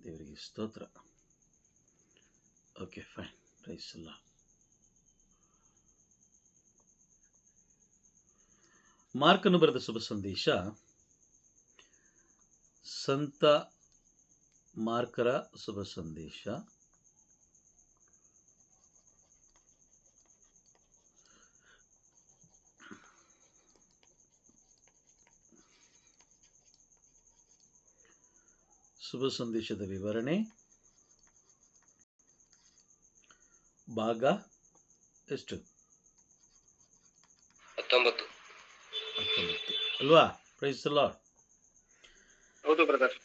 ದೇವರಿಗೆ ಸ್ತೋತ್ರ. Okay, fine. Price ಅಲ್ಲ. ಮಾರ್ಕನು ಬರೆದ ಶುಭ ಸಂದೇಶ, ಸಂತ ಮಾರ್ಕರ ಶುಭ ಸಂದೇಶ, ಶುಭ ಸಂದೇಶದ ವಿವರಣೆ, ಭಾಗ ಎಷ್ಟು? 19 ಅಲ್ವಾ? Praise the lord. ಹೌದು ಬ್ರದರ್.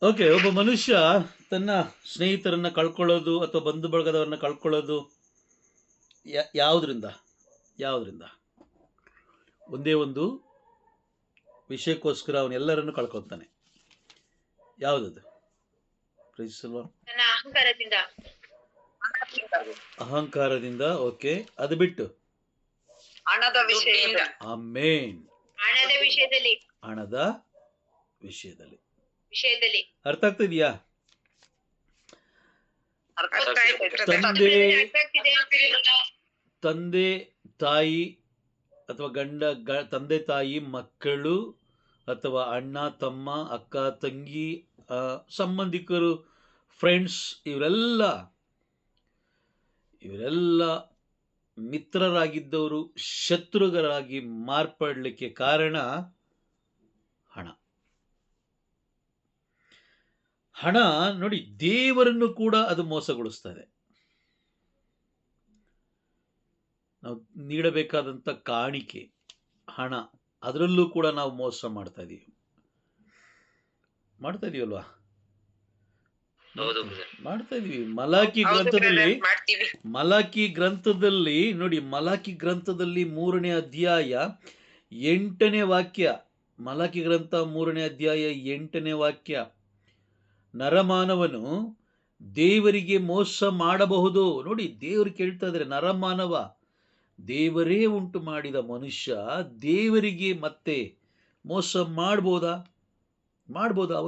ಓಕೆ, ಒಬ್ಬ ಮನುಷ್ಯ ತನ್ನ ಸ್ನೇಹಿತರನ್ನ ಕಳ್ಕೊಳ್ಳೋದು ಅಥವಾ ಬಂಧು ಬಳಗದವರನ್ನ ಕಳ್ಕೊಳ್ಳೋದು ಯಾವುದರಿಂದ? ಒಂದೇ ಒಂದು ವಿಷಯಕ್ಕೋಸ್ಕರ ಅವನೆಲ್ಲರನ್ನು ಕಳ್ಕೊತಾನೆ. ಯಾವುದದು? Praise the lord. ಅಹಂಕಾರದಿಂದ. ಓಕೆ, ಅದು ಬಿಟ್ಟು ಹಣದ ವಿಷಯದಿಂದ. ಆಮೆನ್. ಹಣದ ವಿಷಯದಲ್ಲಿ. ಅರ್ಥ ಆಗ್ತಿದೆಯಾ? ತಂದೆ ತಾಯಿ ಅಥವಾ ತಂದೆ ತಾಯಿ, ಮಕ್ಕಳು ಅಥವಾ ಅಣ್ಣ ತಮ್ಮ, ಅಕ್ಕ ತಂಗಿ, ಸಂಬಂಧಿಕರು, ಫ್ರೆಂಡ್ಸ್, ಇವರೆಲ್ಲ ಮಿತ್ರರಾಗಿದ್ದವರು ಶತ್ರುಗಳಾಗಿ ಮಾರ್ಪಡಲಿಕ್ಕೆ ಕಾರಣ ಹಣ. ನೋಡಿ, ದೇವರನ್ನು ಕೂಡ ಅದು ಮೋಸಗೊಳಿಸ್ತದೆ. ನಾವು ನೀಡಬೇಕಾದಂಥ ಕಾಣಿಕೆ ಹಣ, ಅದರಲ್ಲೂ ಕೂಡ ನಾವು ಮೋಸ ಮಾಡ್ತಾ ಇದೀವಲ್ವಾ? ಮಾಡ್ತಾ ಇದೀವಿ. ಮಲಾಕಿ ಗ್ರಂಥದಲ್ಲಿ ನೋಡಿ, ಮಲಾಕಿ ಗ್ರಂಥದಲ್ಲಿ 3ನೇ ಅಧ್ಯಾಯ 8ನೇ ವಾಕ್ಯ. ಮಲಾಕಿ ಗ್ರಂಥ 3ನೇ ಅಧ್ಯಾಯ 8ನೇ ವಾಕ್ಯ. ನರಮಾನವನು ದೇವರಿಗೆ ಮೋಸ ಮಾಡಬಹುದು. ನೋಡಿ, ದೇವರು ಕೇಳ್ತಾ ಇದ್ದಾರೆ, ನರಮಾನವ, ದೇವರೇ ಉಂಟು ಮಾಡಿದ ಮನುಷ್ಯ ದೇವರಿಗೆ ಮತ್ತೆ ಮೋಸ ಮಾಡ್ಬೋದಾ?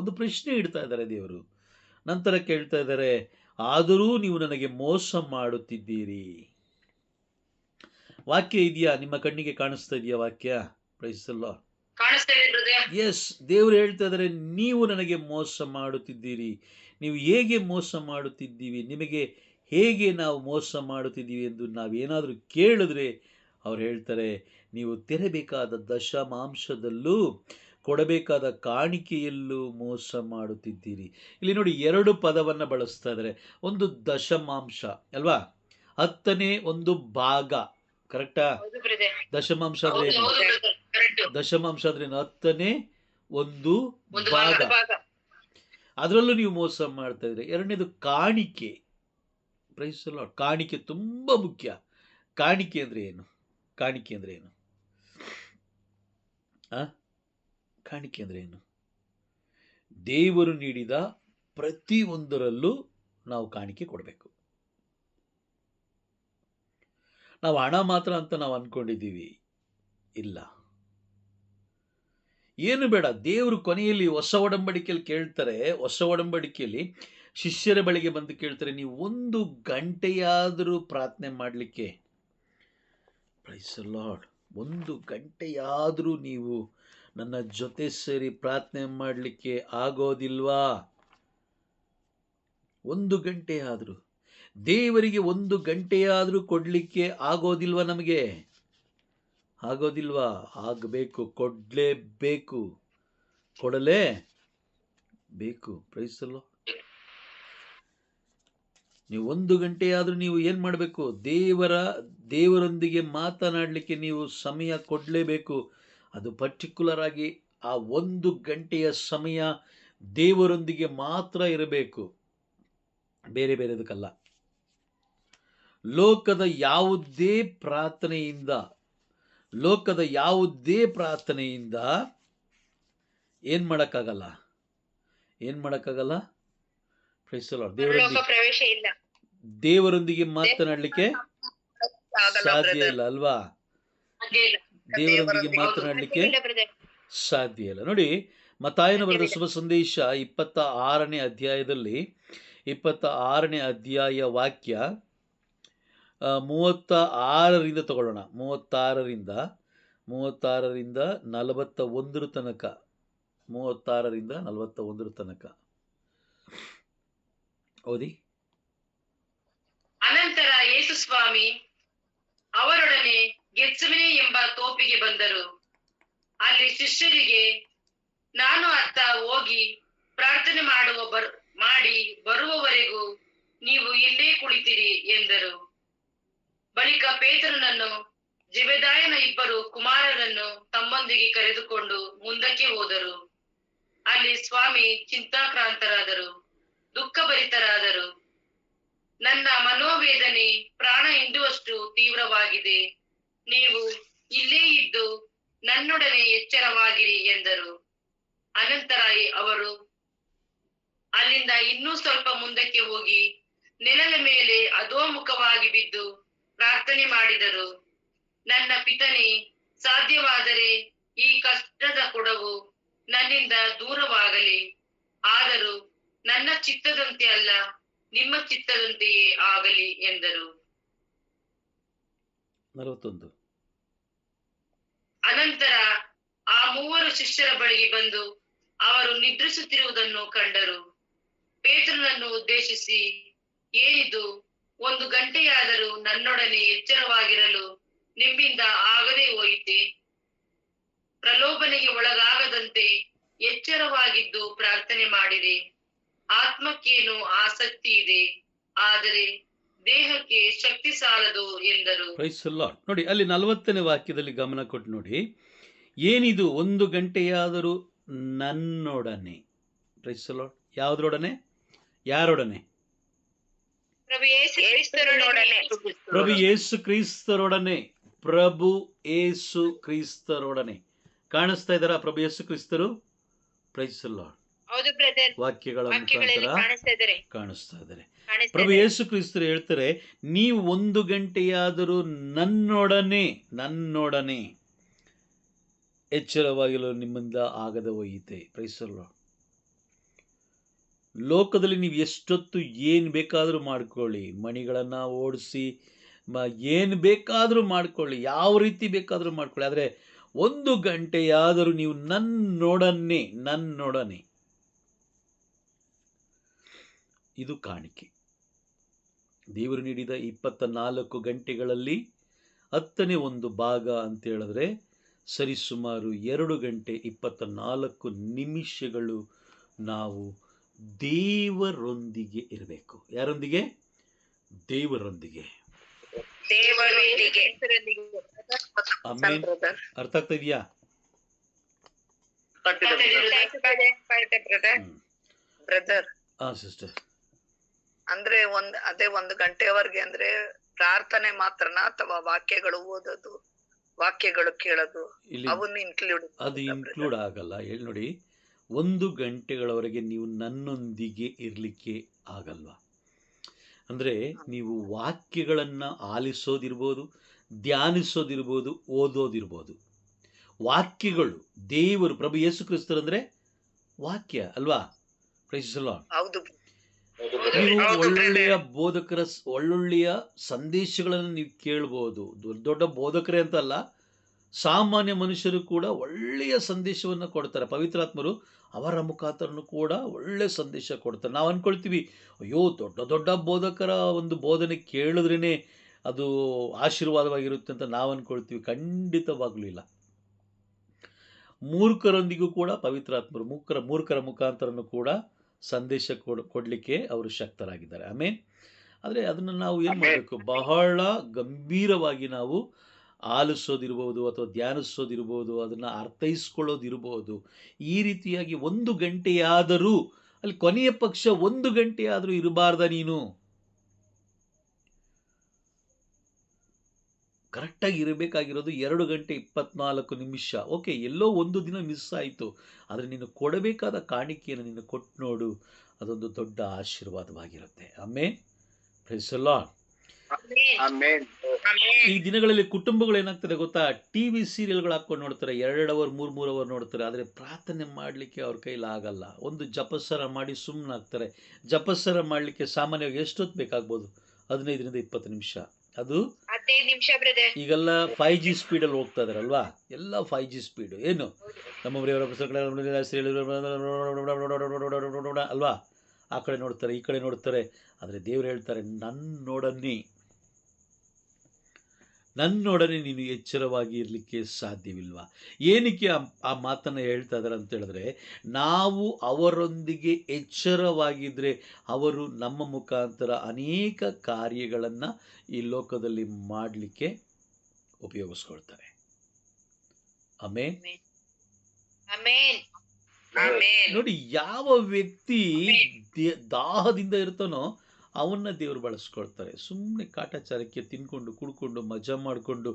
ಒಂದು ಪ್ರಶ್ನೆ ಇಡ್ತಾ ಇದ್ದಾರೆ ದೇವರು. ನಂತರ ಕೇಳ್ತಾ ಇದ್ದಾರೆ, ಆದರೂ ನೀವು ನನಗೆ ಮೋಸ ಮಾಡುತ್ತಿದ್ದೀರಿ. ವಾಕ್ಯ ಇದೆಯಾ? ನಿಮ್ಮ ಕಣ್ಣಿಗೆ ಕಾಣಿಸ್ತಾ ಇದೆಯಾ ವಾಕ್ಯ? Price the lord. ಎಸ್, ದೇವರು ಹೇಳ್ತಾ ಇದ್ದಾರೆ, ನೀವು ನನಗೆ ಮೋಸ ಮಾಡುತ್ತಿದ್ದೀರಿ. ನೀವು ಹೇಗೆ ಮೋಸ ಮಾಡುತ್ತಿದ್ದೀವಿ, ನಿಮಗೆ ಹೇಗೆ ನಾವು ಮೋಸ ಮಾಡುತ್ತಿದ್ದೀವಿ ಎಂದು ನಾವೇನಾದರೂ ಕೇಳಿದ್ರೆ ಅವ್ರು ಹೇಳ್ತಾರೆ, ನೀವು ತೆರಬೇಕಾದ ದಶಮಾಂಶದಲ್ಲೂ ಕೊಡಬೇಕಾದ ಕಾಣಿಕೆಯಲ್ಲೂ ಮೋಸ ಮಾಡುತ್ತಿದ್ದೀರಿ. ಇಲ್ಲಿ ನೋಡಿ, 2 ಪದವನ್ನು ಬಳಸ್ತಾ ಇದ್ದಾರೆ. ಒಂದು ದಶಮಾಂಶ ಅಲ್ವಾ? 10ನೇ ಒಂದು ಭಾಗ. ಕರೆಕ್ಟಾ? ದಶಮಾಂಶ ಅಂದ್ರೆ ಏನು? 10ನೇ ಒಂದು ಭಾಗ. ಅದರಲ್ಲೂ ನೀವು ಮೋಸ ಮಾಡ್ತಾ ಇದ್ರೆ. 2ನೇದು ಕಾಣಿಕೆ. Praise the lord. ಕಾಣಿಕೆ ತುಂಬಾ ಮುಖ್ಯ. ಕಾಣಿಕೆ ಅಂದ್ರೆ ಏನು? ಕಾಣಿಕೆ ಅಂದ್ರೆ ಏನು? ದೇವರು ನೀಡಿದ ಪ್ರತಿಯೊಂದರಲ್ಲೂ ನಾವು ಕಾಣಿಕೆ ಕೊಡಬೇಕು. ನಾವು ಹಣ ಮಾತ್ರ ಅಂತ ನಾವು ಅನ್ಕೊಂಡಿದ್ದೀವಿ. ಇಲ್ಲ, ಏನು ಬೇಡ. ದೇವರು ಕೊನೆಯಲ್ಲಿ ಹೊಸ ಒಡಂಬಡಿಕೆಯಲ್ಲಿ ಕೇಳ್ತಾರೆ, ಹೊಸ ಒಡಂಬಡಿಕೆಯಲ್ಲಿ ಶಿಷ್ಯರ ಬಳಿಗೆ ಬಂದು ಕೇಳ್ತಾರೆ, ನೀವು 1 ಗಂಟೆಯಾದರೂ ಪ್ರಾರ್ಥನೆ ಮಾಡಲಿಕ್ಕೆ, ಪ್ರೈಸ್ ದಿ ಲಾರ್ಡ್, 1 ಗಂಟೆಯಾದರೂ ನೀವು ನನ್ನ ಜೊತೆ ಸೇರಿ ಪ್ರಾರ್ಥನೆ ಮಾಡಲಿಕ್ಕೆ ಆಗೋದಿಲ್ವಾ? 1 ಗಂಟೆಯಾದರೂ ದೇವರಿಗೆ 1 ಗಂಟೆಯಾದರೂ ಕೊಡಲಿಕ್ಕೆ ಆಗೋದಿಲ್ವಾ? ನಮಗೆ ಆಗೋದಿಲ್ವಾ? ಆಗಬೇಕು, ಕೊಡಲೇಬೇಕು. Praise the lord. ನೀವು 1 ಗಂಟೆಯಾದರೂ ನೀವು ಏನು ಮಾಡಬೇಕು? ದೇವರೊಂದಿಗೆ ಮಾತನಾಡಲಿಕ್ಕೆ ನೀವು ಸಮಯ ಕೊಡಲೇಬೇಕು. ಅದು ಪರ್ಟಿಕ್ಯುಲರ್ ಆಗಿ ಆ 1 ಗಂಟೆಯ ಸಮಯ ದೇವರೊಂದಿಗೆ ಮಾತ್ರ ಇರಬೇಕು, ಬೇರೆದಕ್ಕಲ್ಲ. ಲೋಕದ ಯಾವುದೇ ಪ್ರಾರ್ಥನೆಯಿಂದ ಏನು ಮಾಡೋಕ್ಕಾಗಲ್ಲ? Praise the lord. ದೇವರೊಂದಿಗೆ ಮಾತನಾಡಲಿಕ್ಕೆ ಸಾಧ್ಯ ಇಲ್ಲ ಅಲ್ವಾ? ದೇವರೊಂದಿಗೆ ಮಾತನಾಡಲಿಕ್ಕೆ ಸಾಧ್ಯ ಇಲ್ಲ. ನೋಡಿ, ಮತ್ತಾಯನ ಬರೆದ ಶುಭ ಸಂದೇಶ 26ನೇ ಅಧ್ಯಾಯದಲ್ಲಿ 26ನೇ ಅಧ್ಯಾಯ ವಾಕ್ಯ 36ರಿಂದ ತಗೊಳ್ಳೋಣ. 36ರಿಂದ 41 ತನಕ. 36ರಿಂದ 41 ತನಕ ಓದಿ. ಅನಂತರ ಯೇಸು ಸ್ವಾಮಿ ಅವರೊಡನೆ ಗೆತ್ಸೆಮನೆ ಎಂಬ ತೋಪಿಗೆ ಬಂದರು. ಅಲ್ಲಿ ಶಿಷ್ಯರಿಗೆ, ನಾನು ಅತ್ತ ಹೋಗಿ ಪ್ರಾರ್ಥನೆ ಮಾಡಿ ಬರುವವರೆಗೂ ನೀವು ಇಲ್ಲೇ ಕುಳಿತಿರಿ ಎಂದರು. ಬಳಿಕ ಪೇತ್ರನನ್ನು ಜೆಬೆದಾಯನ 2 ಕುಮಾರರನ್ನು ತಮ್ಮೊಂದಿಗೆ ಕರೆದುಕೊಂಡು ಮುಂದಕ್ಕೆ ಹೋದರು. ಅಲ್ಲಿ ಸ್ವಾಮಿ ಚಿಂತಾಕ್ರಾಂತರಾದರು, ದುಃಖಭರಿತರಾದರು. ನನ್ನ ಮನೋವೇದನೆ ಪ್ರಾಣ ಹಿಂಡುವಷ್ಟು ತೀವ್ರವಾಗಿದೆ. ನೀವು ಇಲ್ಲೇ ಇದ್ದು ನನ್ನೊಡನೆ ಎಚ್ಚರವಾಗಿರಿ ಎಂದರು. ಅನಂತರ ಅವರು ಅಲ್ಲಿಂದ ಇನ್ನೂ ಸ್ವಲ್ಪ ಮುಂದಕ್ಕೆ ಹೋಗಿ ನೆಲದ ಮೇಲೆ ಅಧೋಮುಖವಾಗಿ ಬಿದ್ದು ಪ್ರಾರ್ಥನೆ ಮಾಡಿದರು. ನನ್ನ ಪಿತನೇ, ಸಾಧ್ಯವಾದರೆ ಈ ಕಷ್ಟದ ಕೊಡವು ನನ್ನಿಂದ ದೂರವಾಗಲಿ. ಆದರೂ ನನ್ನ ಚಿತ್ತದಂತೆ ಅಲ್ಲ, ನಿಮ್ಮ ಚಿತ್ತದಂತೆಯೇ ಆಗಲಿ ಎಂದರು. 41. ಅನಂತರ ಆ 3 ಶಿಷ್ಯರ ಬಳಿಗೆ ಬಂದು ಅವರು ನಿದ್ರಿಸುತ್ತಿರುವುದನ್ನು ಕಂಡರು. ಪೇತ್ರನನ್ನು ಉದ್ದೇಶಿಸಿ, ಏನಿದು, 1 ಗಂಟೆಯಾದರೂ ನನ್ನೊಡನೆ ಎಚ್ಚರವಾಗಿರಲು ನಿಮ್ಮಿಂದ ಆಗದೆ ಹೋಯಿತೆ? ಪ್ರಲೋಭನೆಗೆ ಒಳಗಾಗದಂತೆ ಎಚ್ಚರವಾಗಿದ್ದು ಪ್ರಾರ್ಥನೆ ಮಾಡಿರಿ. ಆತ್ಮಕ್ಕೇನು ಆಸಕ್ತಿ ಇದೆ, ಆದರೆ ದೇಹಕ್ಕೆ ಶಕ್ತಿ ಸಾಲದು ಎಂದರು. ನೋಡಿ, ಅಲ್ಲಿ 40ನೇ ವಾಕ್ಯದಲ್ಲಿ ಗಮನ ಕೊಟ್ಟು ನೋಡಿ. ಏನಿದು, 1 ಗಂಟೆಯಾದರೂ ನನ್ನೊಡನೆ. Praise the lord. ಯಾವುದರೊಡನೆ? ಯಾರೊಡನೆ? ಪ್ರಭು ಯೇಸು ಕ್ರಿಸ್ತರೊಡನೆ. ಪ್ರಭು ಯೇಸು ಕ್ರಿಸ್ತರೊಡನೆ. ಪ್ರಭು ಯೇಸು ಕ್ರಿಸ್ತರೊಡನೆ. ಕಾಣಿಸ್ತಾ ಇದ್ದಾರಾ ಪ್ರಭು ಯೇಸು ಕ್ರಿಸ್ತರು? Praise the lord. ಹೌದು ಬ್ರದರ್, ವಾಕ್ಯಗಳ ವಾಕ್ಯಗಳಲ್ಲಿ ಕಾಣಿಸ್ತಾ ಇದ್ದಾರೆ. ಪ್ರಭು ಯೇಸು ಕ್ರಿಸ್ತರು ಹೇಳ್ತಾರೆ, ನೀವು 1 ಗಂಟೆಯಾದರೂ ನನ್ನೊಡನೆ ಎಚ್ಚರವಾಗಿರಲು ನಿಮ್ಮಿಂದ ಆಗದ ಹೋಯಿತೆ. Price the lord. ಲೋಕದಲ್ಲಿ ನೀವು ಎಷ್ಟೊತ್ತು ಏನು ಬೇಕಾದರೂ ಮಾಡ್ಕೊಳ್ಳಿ, ಮಣಿಗಳನ್ನು ಓಡಿಸಿ, ಏನು ಬೇಕಾದರೂ ಮಾಡ್ಕೊಳ್ಳಿ, ಯಾವ ರೀತಿ ಬೇಕಾದರೂ ಮಾಡ್ಕೊಳ್ಳಿ, ಆದರೆ 1 ಗಂಟೆಯಾದರೂ ನೀವು ನನ್ನೊಡನೆ. ಇದು ಕಾಣಿಕೆ. ದೇವರು ನೀಡಿದ 24 ಗಂಟೆಗಳಲ್ಲಿ 10ನೇ 1 ಭಾಗ ಅಂತ ಹೇಳಿದ್ರೆ ಸರಿಸುಮಾರು 2 ಗಂಟೆ 24 ನಿಮಿಷಗಳು ನಾವು ದೇವರೊಂದಿಗೆ ಇರಬೇಕು. ಯಾರೊಂದಿಗೆ? ದೇವರೊಂದಿಗೆ. ಆಮೇಲೆ ಅರ್ಥ ಆಗ್ತಾ ಇದೆಯಾ? ಬ್ರದರ್, ಸಿಸ್ಟರ್, ಅಂದ್ರೆ ಅದೇ 1 ಗಂಟೆವರೆಗೆ ಅಂದ್ರೆ ಪ್ರಾರ್ಥನೆ ಮಾತ್ರನಾ ಅಥವಾ ವಾಕ್ಯಗಳು ಓದೋದು, ವಾಕ್ಯಗಳು ಕೇಳೋದು ಅವನ್ನ ಇನ್ಕ್ಲೂಡ್ ಆಗಲ್ಲ? ಹೇಳಿ ನೋಡಿ, 1 ಗಂಟೆಗಳವರೆಗೆ ನೀವು ನನ್ನೊಂದಿಗೆ ಇರಲಿಕ್ಕೆ ಆಗಲ್ವಾ? ಅಂದರೆ ನೀವು ವಾಕ್ಯಗಳನ್ನು ಆಲಿಸೋದಿರ್ಬೋದು, ಧ್ಯಾನಿಸೋದಿರ್ಬೋದು, ಓದೋದಿರ್ಬೋದು. ವಾಕ್ಯಗಳು, ದೇವರು, ಪ್ರಭು ಯೇಸು ಕ್ರಿಸ್ತರಂದ್ರೆ ವಾಕ್ಯ ಅಲ್ವಾ? Praise the lord. ನೀವು ಒಳ್ಳೊಳ್ಳೆಯ ಒಳ್ಳೊಳ್ಳೆಯ ಸಂದೇಶಗಳನ್ನು ನೀವು ಕೇಳ್ಬೋದು. ದೊಡ್ಡ ಬೋಧಕರೇ ಅಂತಲ್ಲ, ಸಾಮಾನ್ಯ ಮನುಷ್ಯರು ಕೂಡ ಒಳ್ಳೆಯ ಸಂದೇಶವನ್ನು ಕೊಡ್ತಾರೆ. ಪವಿತ್ರಾತ್ಮರು ಅವರ ಮುಖಾಂತರನು ಕೂಡ ಒಳ್ಳೆಯ ಸಂದೇಶ ಕೊಡ್ತಾರೆ. ನಾವು ಅಂದ್ಕೊಳ್ತೀವಿ, ಅಯ್ಯೋ ದೊಡ್ಡ ಬೋಧಕರ ಒಂದು ಬೋಧನೆ ಕೇಳಿದ್ರೇ ಅದು ಆಶೀರ್ವಾದವಾಗಿರುತ್ತೆ ಅಂತ ನಾವು ಅಂದ್ಕೊಳ್ತೀವಿ. ಖಂಡಿತವಾಗ್ಲೂ ಇಲ್ಲ. ಮೂರ್ಖರೊಂದಿಗೂ ಕೂಡ ಪವಿತ್ರಾತ್ಮರು ಮೂರ್ಖರ ಮುಖಾಂತರನು ಕೂಡ ಸಂದೇಶ ಕೊಡಲಿಕ್ಕೆ ಅವರು ಶಕ್ತರಾಗಿದ್ದಾರೆ. ಆಮೇಲೆ ಆದರೆ ಅದನ್ನು ನಾವು ಏನು ಮಾಡಬೇಕು? ಬಹಳ ಗಂಭೀರವಾಗಿ ನಾವು ಆಲಿಸೋದಿರ್ಬೋದು ಅಥವಾ ಧ್ಯಾನಿಸೋದಿರ್ಬೋದು, ಅದನ್ನು ಅರ್ಥೈಸ್ಕೊಳ್ಳೋದಿರ್ಬೋದು. ಈ ರೀತಿಯಾಗಿ 1 ಗಂಟೆಯಾದರೂ, ಅಲ್ಲಿ ಕೊನೆಯ ಪಕ್ಷ 1 ಗಂಟೆಯಾದರೂ ಇರಬಾರ್ದ ನೀನು? ಕರೆಕ್ಟಾಗಿ ಇರಬೇಕಾಗಿರೋದು 2 ಗಂಟೆ 24 ನಿಮಿಷ. ಓಕೆ, ಎಲ್ಲೋ ಒಂದು ದಿನ ಮಿಸ್ ಆಯಿತು, ಆದರೆ ನೀನು ಕೊಡಬೇಕಾದ ಕಾಣಿಕೆಯನ್ನು ನೀನು ಕೊಟ್ಟು ನೋಡು, ಅದೊಂದು ದೊಡ್ಡ ಆಶೀರ್ವಾದವಾಗಿರುತ್ತೆ. ಆಮೇನ್. Praise the lord. ಈ ದಿನಗಳಲ್ಲಿ ಕುಟುಂಬಗಳು ಏನಾಗ್ತದೆ ಗೊತ್ತಾ, ಟಿವಿ ಸೀರಿಯಲ್ಗಳು ಹಾಕೊಂಡು ನೋಡ್ತಾರೆ, 2 ಅವರ್ 3 ಅವರ್ ನೋಡ್ತಾರೆ. ಆದರೆ ಪ್ರಾರ್ಥನೆ ಮಾಡಲಿಕ್ಕೆ ಅವ್ರ ಕೈಲಿ ಆಗಲ್ಲ. ಒಂದು ಜಪಸ್ಸರ ಮಾಡಿ ಸುಮ್ಮನಾಗ್ತಾರೆ. ಜಪಸ್ಸರ ಮಾಡಲಿಕ್ಕೆ ಸಾಮಾನ್ಯವಾಗಿ ಎಷ್ಟೊತ್ತು ಬೇಕಾಗ್ಬೋದು? 15ರಿಂದ 20 ನಿಮಿಷ. ಅದು 15 ನಿಮಿಷ ಬ್ರದರ್. ಈಗೆಲ್ಲ 5G ಸ್ಪೀಡಲ್ಲಿ ಹೋಗ್ತಾ ಇದಾರಲ್ವಾ, ಎಲ್ಲ 5G ಸ್ಪೀಡು. ಏನು ನಮ್ಮ ಅಲ್ವಾ, ಆ ಕಡೆ ನೋಡ್ತಾರೆ, ಈ ಕಡೆ ನೋಡ್ತಾರೆ. ಆದರೆ ದೇವ್ರು ಹೇಳ್ತಾರೆ, ನನ್ನೊಡನೆ ನೀನು ಎಚ್ಚರವಾಗಿ ಇರಲಿಕ್ಕೆ ಸಾಧ್ಯವಿಲ್ವಾ? ಏನಕ್ಕೆ ಆ ಮಾತನ್ನು ಹೇಳ್ತಾ ಇದ್ದಾರೆ ಅಂತ ಹೇಳಿದ್ರೆ, ನಾವು ಅವರೊಂದಿಗೆ ಎಚ್ಚರವಾಗಿದ್ದರೆ ಅವರು ನಮ್ಮ ಮುಖಾಂತರ ಅನೇಕ ಕಾರ್ಯಗಳನ್ನು ಈ ಲೋಕದಲ್ಲಿ ಮಾಡಲಿಕ್ಕೆ ಉಪಯೋಗಿಸ್ಕೊಳ್ತಾರೆ. ಆಮೆನ್. ನೋಡಿ, ಯಾವ ವ್ಯಕ್ತಿ ದಾಹದಿಂದ ಇರ್ತಾನೋ ಅವನ್ನ ದೇವರು ಬಳಸ್ಕೊಳ್ತಾರೆ. ಸುಮ್ಮನೆ ಕಾಟಾಚಾರಕ್ಕೆ ತಿನ್ಕೊಂಡು ಕುಡ್ಕೊಂಡು ಮಜಾ ಮಾಡಿಕೊಂಡು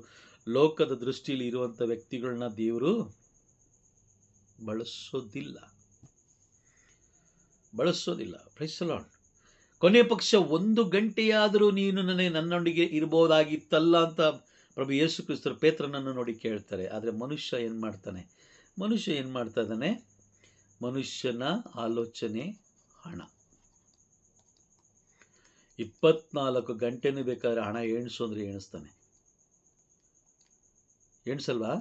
ಲೋಕದ ದೃಷ್ಟಿಯಲ್ಲಿ ಇರುವಂಥ ವ್ಯಕ್ತಿಗಳನ್ನ ದೇವರು ಬಳಸೋದಿಲ್ಲ. Price the lord. ಕೊನೆ ಪಕ್ಷ 1 ಗಂಟೆಯಾದರೂ ನೀನು ನನ್ನೊಂದಿಗೆ ಇರ್ಬೋದಾಗಿತ್ತಲ್ಲ ಅಂತ ಪ್ರಭು ಯೇಸು ಕ್ರಿಸ್ತರು ಪೇತ್ರನನ್ನು ನೋಡಿ ಕೇಳ್ತಾರೆ. ಆದರೆ ಮನುಷ್ಯ ಏನು ಮಾಡ್ತಾ ಇದ್ದಾನೆ? ಮನುಷ್ಯನ ಆಲೋಚನೆ ಹಣ. 24 ಗಂಟೆನೂ ಬೇಕಾದ್ರೆ ಹಣ ಎಣಿಸು ಅಂದ್ರೆ ಎಣಿಸ್ತಾನೆ. ಎಣಿಸಲ್ವಾ?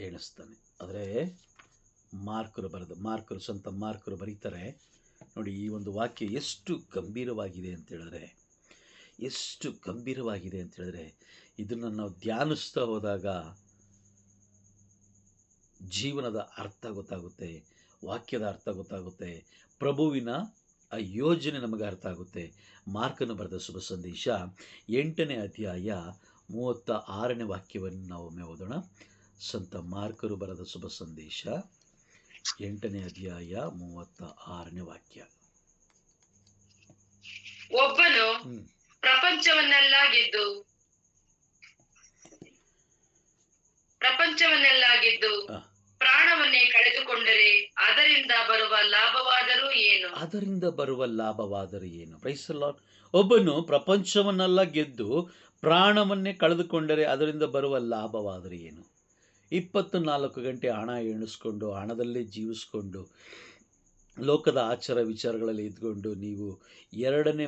ಎಣಿಸ್ತಾನೆ. ಆದರೆ ಸಂತ ಮಾರ್ಕರು ಬರೀತಾರೆ ನೋಡಿ, ಈ ಒಂದು ವಾಕ್ಯ ಎಷ್ಟು ಗಂಭೀರವಾಗಿದೆ ಅಂತ ಹೇಳಿದ್ರೆ, ಇದನ್ನು ನಾವು ಧ್ಯಾನಿಸ್ತಾ ಹೋದಾಗ ಜೀವನದ ಅರ್ಥ ಗೊತ್ತಾಗುತ್ತೆ, ವಾಕ್ಯದ ಅರ್ಥ ಗೊತ್ತಾಗುತ್ತೆ, ಪ್ರಭುವಿನ ಆ ಯೋಜನೆ ನಮಗೆ ಅರ್ಥ ಆಗುತ್ತೆ. ಮಾರ್ಕನು ಬರೆದ ಶುಭ ಸಂದೇಶ 8ನೇ ಅಧ್ಯಾಯ 36ನೇ ವಾಕ್ಯವನ್ನು ನಾವು ಒಮ್ಮೆ ಓದೋಣ. ಸಂತ ಮಾರ್ಕರು ಬರೆದ ಶುಭ ಸಂದೇಶ 8ನೇ ಅಧ್ಯಾಯ 36ನೇ ವಾಕ್ಯ. ಒಬ್ಬನು ಪ್ರಪಂಚವನ್ನೆಲ್ಲ ಗೆದ್ದು ಪ್ರಾಣವನ್ನೇ ಕಳೆದುಕೊಂಡರೆ ಅದರಿಂದ ಬರುವ ಲಾಭವಾದರೂ ಏನು? Praise the lord. ಒಬ್ಬನು ಪ್ರಪಂಚವನ್ನೆಲ್ಲ ಗೆದ್ದು ಪ್ರಾಣವನ್ನೇ ಕಳೆದುಕೊಂಡರೆ ಅದರಿಂದ ಬರುವ ಲಾಭವಾದರೂ ಏನು? 24 ಗಂಟೆ ಹಣ ಎಣಿಸ್ಕೊಂಡು ಹಣದಲ್ಲೇ ಜೀವಿಸ್ಕೊಂಡು ಲೋಕದ ಆಚಾರ ವಿಚಾರಗಳಲ್ಲಿ ಇದ್ಕೊಂಡು ನೀವು 2ನೇ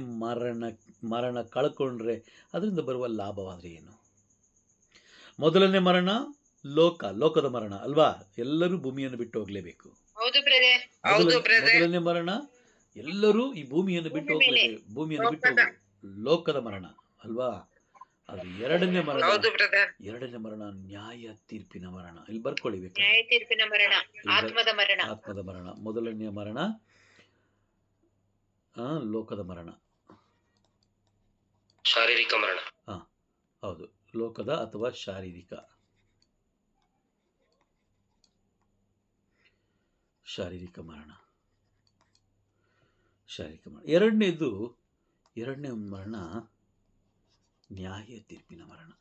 ಮರಣ ಕಳ್ಕೊಂಡ್ರೆ ಅದರಿಂದ ಬರುವ ಲಾಭವಾದರೆ ಏನು? ಮೊದಲನೇ ಮರಣ ಲೋಕದ ಮರಣ ಅಲ್ವಾ? ಎಲ್ಲರೂ ಭೂಮಿಯನ್ನು ಬಿಟ್ಟು ಹೋಗ್ಲೇಬೇಕು. ಮೊದಲನೇ ಮರಣ ಎಲ್ಲರೂ ಈ ಭೂಮಿಯನ್ನು ಬಿಟ್ಟು ಹೋಗ್ಲೇಬೇಕು. ಲೋಕದ ಮರಣ ಅಲ್ವಾ? ಅದು 2ನೇ ಮರಣ ನ್ಯಾಯ ತೀರ್ಪಿನ ಮರಣ. ಇಲ್ಲಿ ಬರ್ಕೊಳ್ಳಿಬೇಕು. ಆತ್ಮದ ಮರಣ. ಮೊದಲನೇ ಮರಣ ಲೋಕದ ಮರಣ, ಶಾರೀರಿಕ ಮರಣ. ಹೌದು, ಲೋಕದ ಅಥವಾ ಶಾರೀರಿಕ ಮರಣ. 2ನೇ ಮರಣ ನ್ಯಾಯ ತೀರ್ಪಿನ ಮರಣ.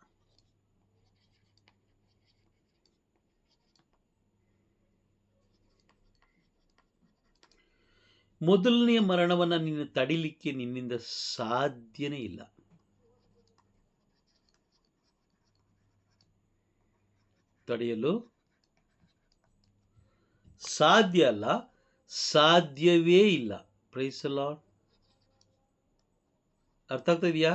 ಮೊದಲನೆಯ ಮರಣವನ್ನು ನೀನು ತಡಿಲಿಕ್ಕೆ ನಿನ್ನಿಂದ ಸಾಧ್ಯನೇ ಇಲ್ಲ. ತಡೆಯಲು ಸಾಧ್ಯವೇ ಇಲ್ಲ. Praise the lord. ಅರ್ಥ ಆಗ್ತಾ ಇದೆಯಾ?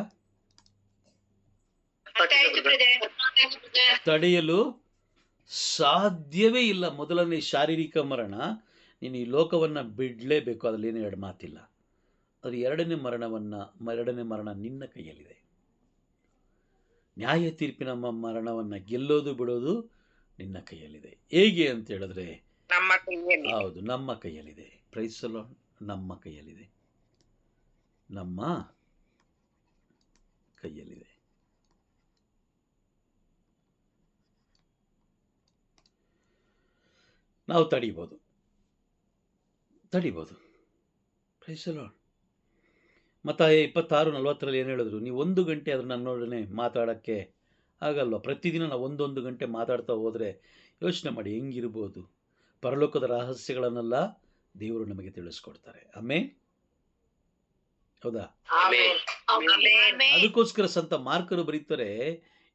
ತಡೆಯಲು ಸಾಧ್ಯವೇ ಇಲ್ಲ. ಮೊದಲನೇ ಶಾರೀರಿಕ ಮರಣ, ನೀನು ಈ ಲೋಕವನ್ನು ಬಿಡಲೇಬೇಕು, ಅದರಲ್ಲಿ ಏನು 2 ಮಾತಿಲ್ಲ. ಅದು 2ನೇ ಮರಣ ನಿನ್ನ ಕೈಯಲ್ಲಿದೆ. ನ್ಯಾಯ ತೀರ್ಪಿನ ಮರಣವನ್ನು ಗೆಲ್ಲೋದು ಬಿಡೋದು ನಿನ್ನ ಕೈಯಲ್ಲಿದೆ. ಹೇಗೆ ಅಂತ ಹೇಳಿದ್ರೆ, ಹೌದು, ನಮ್ಮ ಕೈಯಲ್ಲಿದೆ. Praise the lord. ನಮ್ಮ ಕೈಯಲ್ಲಿದೆ. ನಾವು ತಡಿಬೋದು. Praise the lord. ಮತ್ತಾಯ 26:40 ಏನು ಹೇಳಿದ್ರು? ನೀವು 1 ಗಂಟೆ ಆದರೂ ನನ್ನೊಡನೆ ಮಾತಾಡೋಕ್ಕೆ ಆಗಲ್ವ? ಪ್ರತಿದಿನ ನಾವು 1 ಗಂಟೆ ಮಾತಾಡ್ತಾ ಹೋದರೆ ಯೋಚನೆ ಮಾಡಿ ಹೆಂಗಿರ್ಬೋದು. ಪರಲೋಕದ ರಹಸ್ಯಗಳನ್ನೆಲ್ಲ ದೇವರು ನಮಗೆ ತಿಳಿಸ್ಕೊಡ್ತಾರೆ. ಆಮೇನ್. ಹೌದಾ? ಆಮೆನ್. ಆಮೆನ್. ಅದಕ್ಕೋಸ್ಕರ ಸಂತ ಮಾರ್ಕರು ಬರೀತಾರೆ,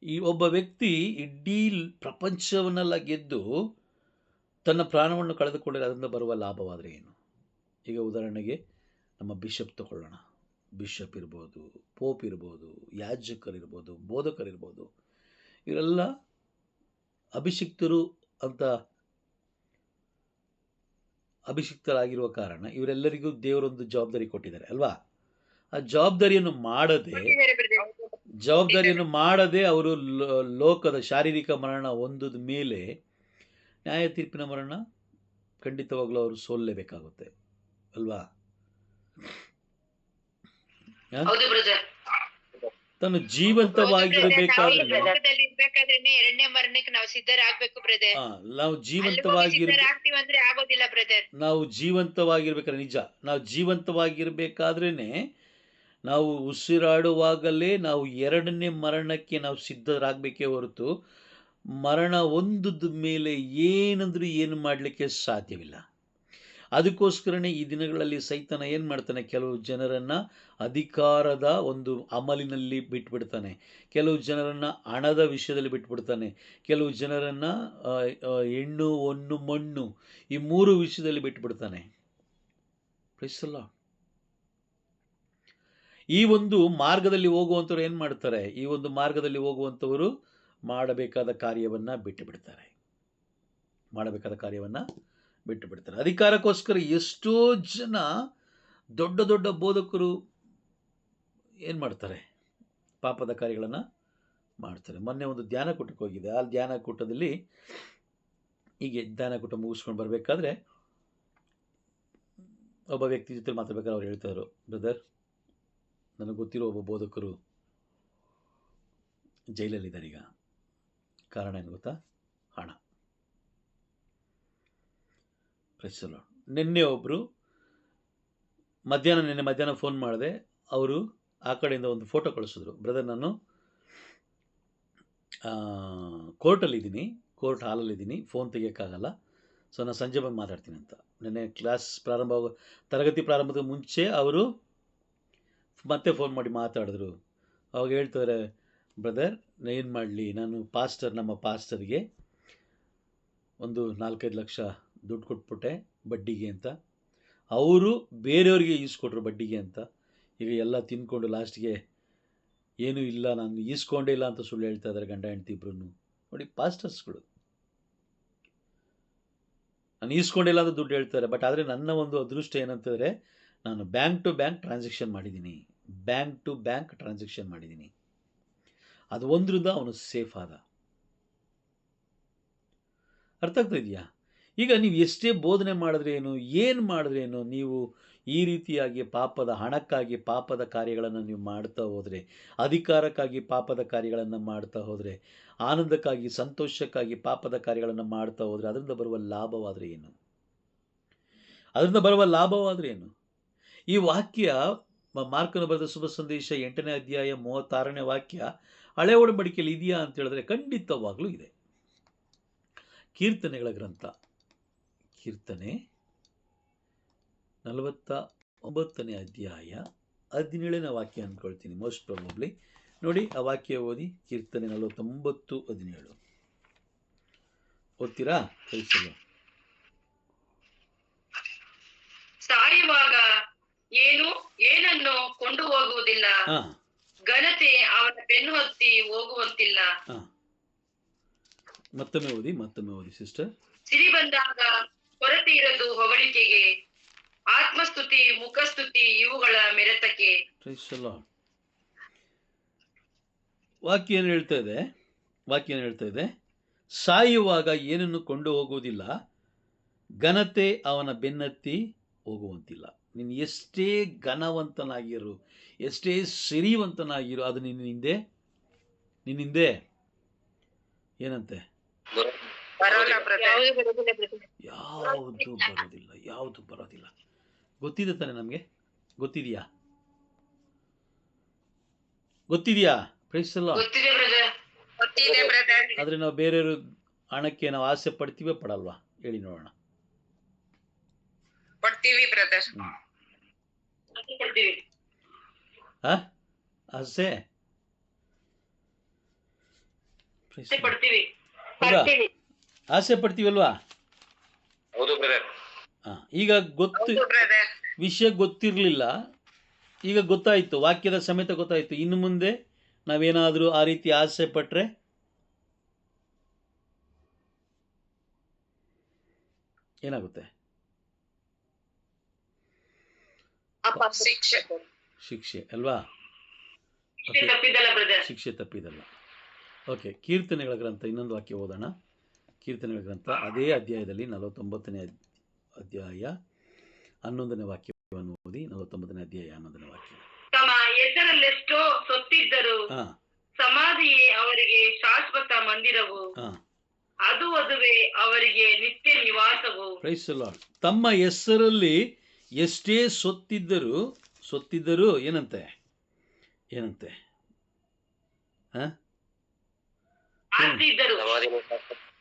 ಈ ಒಬ್ಬ ವ್ಯಕ್ತಿ ಇಡೀ ಪ್ರಪಂಚವನ್ನೆಲ್ಲ ಗೆದ್ದು ತನ್ನ ಪ್ರಾಣವನ್ನು ಕಳೆದುಕೊಂಡರೆ ಅದರಿಂದ ಬರುವ ಲಾಭವಾದರೆ ಏನು? ಈಗ ಉದಾಹರಣೆಗೆ ನಮ್ಮ ಬಿಷಪ್ ತಗೊಳ್ಳೋಣ. ಬಿಷಪ್ ಇರ್ಬೋದು, ಪೋಪ್ ಇರ್ಬೋದು, ಯಾಜಕರಿರ್ಬೋದು, ಬೋಧಕರಿರ್ಬೋದು, ಇವರೆಲ್ಲ ಅಭಿಷಿಕ್ತರು ಅಂತ ಅಭಿಷಿಕ್ತರಾಗಿರುವ ಕಾರಣ ಇವರೆಲ್ಲರಿಗೂ ದೇವರೊಂದು ಜವಾಬ್ದಾರಿ ಕೊಟ್ಟಿದ್ದಾರೆ ಅಲ್ವಾ? ಆ ಜವಾಬ್ದಾರಿಯನ್ನು ಮಾಡದೆ ಅವರು ಲೋಕದ ಶಾರೀರಿಕ ಮರಣ ಹೊಂದಿದ ಮೇಲೆ ನ್ಯಾಯ ತೀರ್ಪಿನ ಮರಣ ಖಂಡಿತವಾಗ್ಲೂ ಅವರು ಸೋಲ್ಲೇಬೇಕಾಗುತ್ತೆ ಅಲ್ವಾ? ತಾನು ಜೀವಂತವಾಗಿರ್ಬೇಕಾದ್ರೆ ಎರಡನೇ ಮರಣಕ್ಕೆ ನಾವು ಸಿದ್ಧರಾಗಬೇಕು ಬ್ರದರ್. ನಾವು ಜೀವಂತವಾಗಿರ್ಬೇಕಾದ್ರೆ ನಿಜ, ನಾವು ಜೀವಂತವಾಗಿರ್ಬೇಕಾದ್ರೇನೆ ನಾವು ಉಸಿರಾಡುವಾಗಲೇ ನಾವು ಎರಡನೇ ಮರಣಕ್ಕೆ ನಾವು ಸಿದ್ಧರಾಗಬೇಕೇ ಹೊರತು ಮರಣ ಹೊಂದಿದ ಮೇಲೆ ಏನಂದ್ರೂ ಏನು ಮಾಡಲಿಕ್ಕೆ ಸಾಧ್ಯವಿಲ್ಲ. ಅದಕ್ಕೋಸ್ಕರನೇ ಈ ದಿನಗಳಲ್ಲಿ ಸೈತಾನ ಏನು ಮಾಡ್ತಾನೆ, ಕೆಲವು ಜನರನ್ನು ಅಧಿಕಾರದ ಒಂದು ಅಮಲಿನಲ್ಲಿ ಬಿಟ್ಬಿಡ್ತಾನೆ, ಕೆಲವು ಜನರನ್ನು ಹಣದ ವಿಷಯದಲ್ಲಿ ಬಿಟ್ಬಿಡ್ತಾನೆ, ಕೆಲವು ಜನರನ್ನು ಹೆಣ್ಣು ಹೊನ್ನು ಮಣ್ಣು ಈ 3 ವಿಷಯದಲ್ಲಿ ಬಿಟ್ಬಿಡ್ತಾನೆ. Price the lord. ಈ ಒಂದು ಮಾರ್ಗದಲ್ಲಿ ಹೋಗುವಂಥವ್ರು ಏನು ಮಾಡ್ತಾರೆ, ಈ ಒಂದು ಮಾರ್ಗದಲ್ಲಿ ಹೋಗುವಂಥವರು ಮಾಡಬೇಕಾದ ಕಾರ್ಯವನ್ನು ಬಿಟ್ಟು ಬಿಡ್ತಾರೆ. ಅಧಿಕಾರಕ್ಕೋಸ್ಕರ ಎಷ್ಟೋ ಜನ ದೊಡ್ಡ ದೊಡ್ಡ ಬೋಧಕರು ಏನು ಮಾಡ್ತಾರೆ, ಪಾಪದ ಕಾರ್ಯಗಳನ್ನು ಮಾಡ್ತಾರೆ. ಮೊನ್ನೆ ಒಂದು ಧ್ಯಾನಕೂಟಕ್ಕೆ ಹೋಗಿದೆ. ಆ ಧ್ಯಾನಕೂಟದಲ್ಲಿ ಹೀಗೆ ಧ್ಯಾನಕೂಟ ಮುಗಿಸ್ಕೊಂಡು ಬರಬೇಕಾದ್ರೆ ಒಬ್ಬ ವ್ಯಕ್ತಿ ಜೊತೆ ಮಾತಾಡ್ಬೇಕಾದ್ರೆ ಅವ್ರು ಹೇಳ್ತಾಯಿದ್ರು, ಬ್ರದರ್ ನನಗೆ ಗೊತ್ತಿರೋ ಒಬ್ಬ ಬೋಧಕರು ಜೈಲಲ್ಲಿದ್ದಾರೆ. ಈಗ ಕಾರಣ ಏನು ಗೊತ್ತಾ? ಹಣ. ನಿನ್ನೆ ಒಬ್ಬರು ಮಧ್ಯಾಹ್ನ ಫೋನ್ ಮಾಡಿದೆ. ಅವರು ಆ ಕಡೆಯಿಂದ ಒಂದು ಫೋಟೋ ಕಳಿಸಿದ್ರು. ಬ್ರದರ್ ನಾನು ಕೋರ್ಟಲ್ಲಿದ್ದೀನಿ, ಕೋರ್ಟ್ ಹಾಲಲ್ಲಿದ್ದೀನಿ, ಫೋನ್ ತೆಗಿಯೋಕ್ಕಾಗಲ್ಲ, ಸೊ ನಾನು ಸಂಜೆ ಬಂದು ಮಾತಾಡ್ತೀನಿ ಅಂತ. ನಿನ್ನೆ ತರಗತಿ ಪ್ರಾರಂಭದ ಮುಂಚೆ ಅವರು ಮತ್ತೆ ಫೋನ್ ಮಾಡಿ ಮಾತಾಡಿದ್ರು. ಅವಾಗ ಹೇಳ್ತಾರೆ, ಬ್ರದರ್ ಏನು ಮಾಡಲಿ, ನಾನು ನಮ್ಮ ಪಾಸ್ಟರ್ಗೆ ಒಂದು 4-5 ಲಕ್ಷ ದುಡ್ಡು ಕೊಟ್ಬಿಟ್ಟೆ ಬಡ್ಡಿಗೆ ಅಂತ. ಅವರು ಬೇರೆಯವ್ರಿಗೆ ಈಸ್ಕೊಟ್ರು ಬಡ್ಡಿಗೆ ಅಂತ. ಈಗ ಎಲ್ಲ ತಿಂದ್ಕೊಂಡು ಲಾಸ್ಟ್ಗೆ ಏನೂ ಇಲ್ಲ, ನಾನು ಈಸ್ಕೊಂಡೇ ಇಲ್ಲ ಅಂತ ಸುಳ್ಳು ಹೇಳ್ತಾ ಇದ್ದಾರೆ ಗಂಡ ಹೆಂಡತಿ ಇಬ್ರು. ನೋಡಿ, ಪಾಸ್ಟರ್ಸ್ಗಳು ನಾನು ಈಸ್ಕೊಂಡಿಲ್ಲ ಅಂತ ದುಡ್ಡು ಹೇಳ್ತಾರೆ. ಬಟ್ ಆದರೆ ನನ್ನ ಒಂದು ಅದೃಷ್ಟ ಏನಂತಂದರೆ, ನಾನು ಬ್ಯಾಂಕ್ ಟು ಬ್ಯಾಂಕ್ ಟ್ರಾನ್ಸಾಕ್ಷನ್ ಮಾಡಿದ್ದೀನಿ. ಅದು ಒಂದರಿಂದ ಅವನು ಸೇಫ್ ಆದ. ಅರ್ಥ ಆಗ್ತಾ ಇದೆಯಾ? ಈಗ ನೀವು ಎಷ್ಟೇ ಬೋಧನೆ ಮಾಡಿದ್ರೇನು, ಏನು ಮಾಡಿದ್ರೇನು, ನೀವು ಈ ರೀತಿಯಾಗಿ ಹಣಕ್ಕಾಗಿ ಪಾಪದ ಕಾರ್ಯಗಳನ್ನು ನೀವು ಮಾಡ್ತಾ ಹೋದರೆ, ಅಧಿಕಾರಕ್ಕಾಗಿ ಪಾಪದ ಕಾರ್ಯಗಳನ್ನು ಮಾಡ್ತಾ ಹೋದರೆ, ಆನಂದಕ್ಕಾಗಿ ಸಂತೋಷಕ್ಕಾಗಿ ಪಾಪದ ಕಾರ್ಯಗಳನ್ನು ಮಾಡ್ತಾ ಹೋದರೆ ಅದರಿಂದ ಬರುವ ಲಾಭವಾದರೆ ಏನು? ಈ ವಾಕ್ಯ ಮಾರ್ಕನು ಬರೆದ ಶುಭ ಸಂದೇಶ 8ನೇ ಅಧ್ಯಾಯ 36ನೇ ವಾಕ್ಯ ಹಳೆ ಒಡಂಬಡಿಕೆಯಲ್ಲಿ ಇದೆಯಾ ಅಂತ ಹೇಳಿದ್ರೆ ಖಂಡಿತವಾಗ್ಲೂ ಇದೆ. ಕೀರ್ತನೆಗಳ ಗ್ರಂಥ, ಕೀರ್ತನೆ 49ನೇ ಅಧ್ಯಾಯ 17ನೇ ವಾಕ್ಯ ಅಂದ್ಕೊಳ್ತೀನಿ, ಮೋಸ್ಟ್ ಪ್ರಾಬಬ್ಲಿ. ನೋಡಿ, ಆ ವಾಕ್ಯ ಓದಿ. ಕೀರ್ತನೆ 49:17 ಓದ್ತೀರಾ? ಸಾಯುವಾಗ ಏನನ್ನು ಕೊಂಡು ಹೋಗುವುದಿಲ್ಲ, ಘನತೆ ಅವನ ಬೆನ್ನು ಹತ್ತಿ ಹೋಗುವಂತಿಲ್ಲ. ಮತ್ತೊಮ್ಮೆ ಓದಿ ಸಿಸ್ಟರ್. ಸಿರಿ ಬಂದಾಗ ಕೊರತೆ ಇರದು ಹೊಗಳಿಕೆಗೆ, ಆತ್ಮಸ್ತುತಿ ಮುಖಸ್ತುತಿ ಇವುಗಳ ಮೆರೆತಕ್ಕೆ. ವಾಕ್ಯ ಏನು ಹೇಳ್ತಾ ಇದೆ? ಸಾಯುವಾಗ ಏನನ್ನು ಕೊಂಡು ಹೋಗುವುದಿಲ್ಲ, ಘನತೆ ಅವನ ಬೆನ್ನತ್ತಿ ಹೋಗುವಂತಿಲ್ಲ. ನೀನು ಎಷ್ಟೇ ಘನವಂತನಾಗಿರು, ಎಷ್ಟೇ ಸಿರಿವಂತನಾಗಿರು, ಅದು ನಿನ್ನಿಂದೆ ಏನಂತೆ ಯಾವುದು ಬರೋದಿಲ್ಲ. ಗೊತ್ತಿದೆ ತಾನೆ ನಮಗೆ? ಗೊತ್ತಿದೆಯಾ? Praise the lord. ಆದ್ರೆ ನಾವು ಬೇರೆಯವರು ಹಣಕ್ಕೆ ನಾವು ಆಸೆ ಪಡ್ತೀವೇ ಪಡಲ್ವಾ? ಹೇಳಿ ನೋಡೋಣ. ಪಡ್ತೀವಿ ಬ್ರದರ್. ಆಸೆ ಪಡ್ತೀವಿ. ಹೌದಾ? ಆಸೆ ಪಡ್ತೀವಲ್ವಾ? ಹೌದು ಬ್ರದರ್. ಈಗ ವಿಷಯ ಗೊತ್ತಿರಲಿಲ್ಲ, ಈಗ ಗೊತ್ತಾಯ್ತು, ವಾಕ್ಯದ ಸಮೇತ ಗೊತ್ತಾಯ್ತು. ಇನ್ನು ಮುಂದೆ ನಾವೇನಾದರೂ ಆ ರೀತಿ ಆಸೆ ಪಟ್ರೆ ಏನಾಗುತ್ತೆ? ಶಿಕ್ಷೆ ಅಲ್ವಾ? ಶಿಕ್ಷೆ ತಪ್ಪಿದಲ್ಲ. ಓಕೆ, ಕೀರ್ತನೆಗಳ ಗ್ರಂಥ ಇನ್ನೊಂದು ವಾಕ್ಯ ಓದೋಣ. ಕೀರ್ತನೆಗಳ ಗ್ರಂಥ ಅದೇ ಅಧ್ಯಾಯದಲ್ಲಿ 49ನೇ ಅಧ್ಯಾಯ 11ನೇ ವಾಕ್ಯವನ್ನು ಓದಿ. 49ನೇ ಅಧ್ಯಾಯ 11ನೇ ವಾಕ್ಯ. ತಮ್ಮ ಹೆಸರಲ್ಲೆಷ್ಟೋ ಸೊತ್ತಿದ್ದರು, ಸಮಾಧಿಯೇ ಅವರಿಗೆ ಶಾಶ್ವತ ಮಂದಿರವು, ಅದು ಅದುವೇ ಅವರಿಗೆ ನಿತ್ಯ ನಿವಾಸವು. Price the lord. ತಮ್ಮ ಹೆಸರಲ್ಲಿ ಎಷ್ಟೇ ಸೊತ್ತಿದ್ದರು ಏನಂತೆ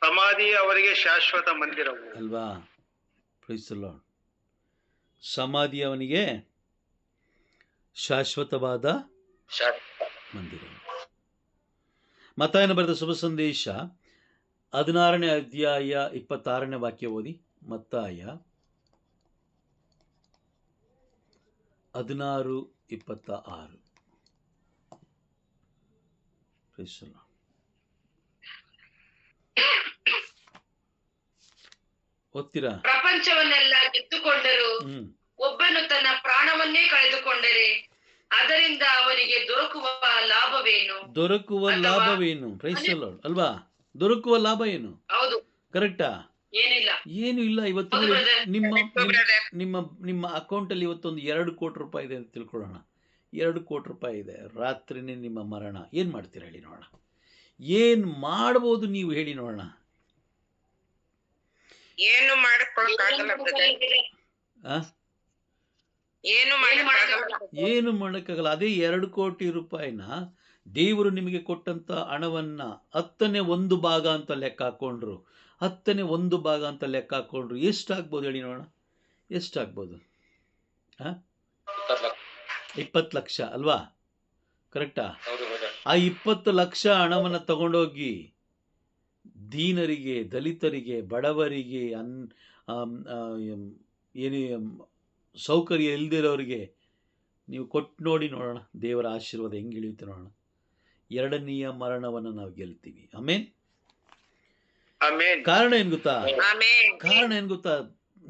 ಸಮಾಧಿ ಅವರಿಗೆ ಶಾಶ್ವತ ಮಂದಿರವು ಅಲ್ವಾ? Praise the lord. ಸಮಾಧಿ ಅವನಿಗೆ ಶಾಶ್ವತವಾದ ಮಂದಿರ. ಮತ್ತಾಯನ ಬರೆದ ಶುಭ ಸಂದೇಶ 16ನೇ ಅಧ್ಯಾಯ 26ನೇ ವಾಕ್ಯ ಓದಿ. ಮತ್ತಾಯ 16:26. ಓದ್ತೀರಾ? ಪ್ರಪಂಚವನ್ನೆಲ್ಲ ಗೆದ್ದುಕೊಂಡರು, ಒಬ್ಬನು ತನ್ನ ಪ್ರಾಣವನ್ನೇ ಕಳೆದುಕೊಂಡರೆ ಅದರಿಂದ ಅವನಿಗೆ ದೊರಕುವ ಲಾಭವೇನು? Praise the lord. ಅಲ್ವಾ? ದೊರಕುವ ಲಾಭ ಏನು? ಹೌದು, ಕರೆಕ್ಟಾ? ಏನು ಇಲ್ಲ. ಇವತ್ತು ನಿಮ್ಮ ಅಕೌಂಟಲ್ಲಿ ಇವತ್ತೊಂದು 2 ಕೋಟಿ ರೂಪಾಯಿ ಇದೆ ಅಂತ ತಿಳ್ಕೊಳ್ಳೋಣ. 2 ಕೋಟಿ ರೂಪಾಯಿ ಇದೆ. ರಾತ್ರಿನೇ ನಿಮ್ಮ ಮರಣ. ಏನು ಮಾಡ್ತೀರಾ ಹೇಳಿ ನೋಡೋಣ? ಏನು ಮಾಡ್ಬೋದು ನೀವು ಹೇಳಿ ನೋಡೋಣ? ಏನು ಮಾಡೋಕ್ಕಾಗಲ್ಲ. ಅದೇ 2 ಕೋಟಿ ರೂಪಾಯಿನ ದೇವರು ನಿಮಗೆ ಕೊಟ್ಟಂತ ಹಣವನ್ನ 10ನೇ 1 ಭಾಗ ಅಂತ ಲೆಕ್ಕ ಹಾಕೊಂಡ್ರು, 10ನೇ 1 ಭಾಗ ಅಂತ ಲೆಕ್ಕ ಹಾಕೊಂಡ್ರು ಎಷ್ಟಾಗ್ಬೋದು ಹೇಳಿ ನೋಡೋಣ? ಎಷ್ಟಾಗ್ಬೋದು? 20 ಲಕ್ಷ ಅಲ್ವಾ? ಕರೆಕ್ಟಾ? ಆ 20 ಲಕ್ಷ ಹಣವನ್ನು ತಗೊಂಡೋಗಿ ದೀನರಿಗೆ, ದಲಿತರಿಗೆ, ಬಡವರಿಗೆ, ಏನೇ ಸೌಕರ್ಯ ಇಲ್ದಿರೋರಿಗೆ ನೀವು ಕೊಟ್ಟು ನೋಡಿ ನೋಡೋಣ, ದೇವರ ಆಶೀರ್ವಾದ ಹೆಂಗೆ ಇಳಿಯುತ್ತೆ ನೋಡೋಣ. 2ನೆಯ ಮರಣವನ್ನು ನಾವು ಗೆಲ್ತೀವಿ. ಆಮೇನ್. ಕಾರಣ ಏನ್ ಗೊತ್ತಾ?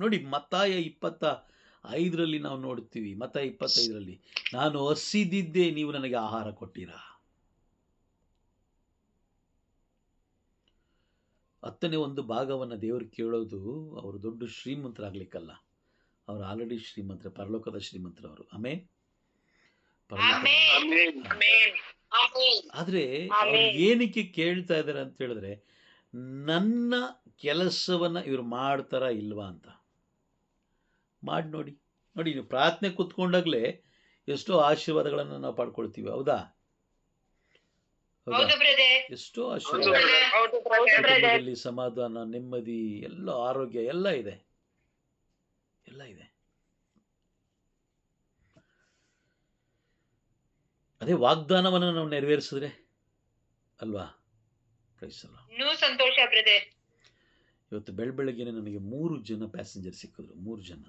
ನೋಡಿ, ಮತ್ತಾಯ 25ರಲ್ಲಿ ನಾವು ನೋಡ್ತೀವಿ. ಮತ್ತಾಯ 25ರಲ್ಲಿ, ನಾನು ಹಸಿದಿದ್ದೆ, ನೀವು ನನಗೆ ಆಹಾರ ಕೊಟ್ಟಿರಾ. 10ನೇ 1 ಭಾಗವನ್ನು ದೇವರು ಕೇಳೋದು ಅವರು ದೊಡ್ಡ ಶ್ರೀಮಂತರಾಗ್ಲಿಕ್ಕಲ್ಲ. ಅವರು ಆಲ್ರೆಡಿ ಶ್ರೀಮಂತರ, ಪರಲೋಕದ ಶ್ರೀಮಂತರು ಅವರು. ಆಮೇನ್. ಆದ್ರೆ ಅವ್ರು ಏನಕ್ಕೆ ಕೇಳ್ತಾ ಇದ್ದಾರೆ ಅಂತ ಹೇಳಿದ್ರೆ, ನನ್ನ ಕೆಲಸವನ್ನ ಇವ್ರು ಮಾಡ್ತಾರ ಇಲ್ವಾ ಅಂತ ಮಾಡಿ ನೋಡಿ. ನೀವು ಪ್ರಾರ್ಥನೆ ಕೂತ್ಕೊಂಡಾಗ್ಲೇ ಎಷ್ಟೋ ಆಶೀರ್ವಾದಗಳನ್ನು ನಾವು ಪಡ್ಕೊಳ್ತೀವಿ. ಹೌದಾ? ಎಷ್ಟೋ ಆಶೀರ್ವಾದ, ಸಮಾಧಾನ, ನೆಮ್ಮದಿ, ಎಲ್ಲ ಆರೋಗ್ಯ ಎಲ್ಲ ಇದೆ. ಅದೇ ವಾಗ್ದಾನವನ್ನು ನಾವು ನೆರವೇರಿಸಿದ್ರೆ ಅಲ್ವಾ? ಸಂತೋಷ ಬ್ರದರ್. ಇವತ್ತು ಬೆಳಗ್ಗೆನೆ ನನಗೆ 3 ಜನ ಪ್ಯಾಸೆಂಜರ್ ಸಿಕ್ಕಿದ್ರು. 3 ಜನ.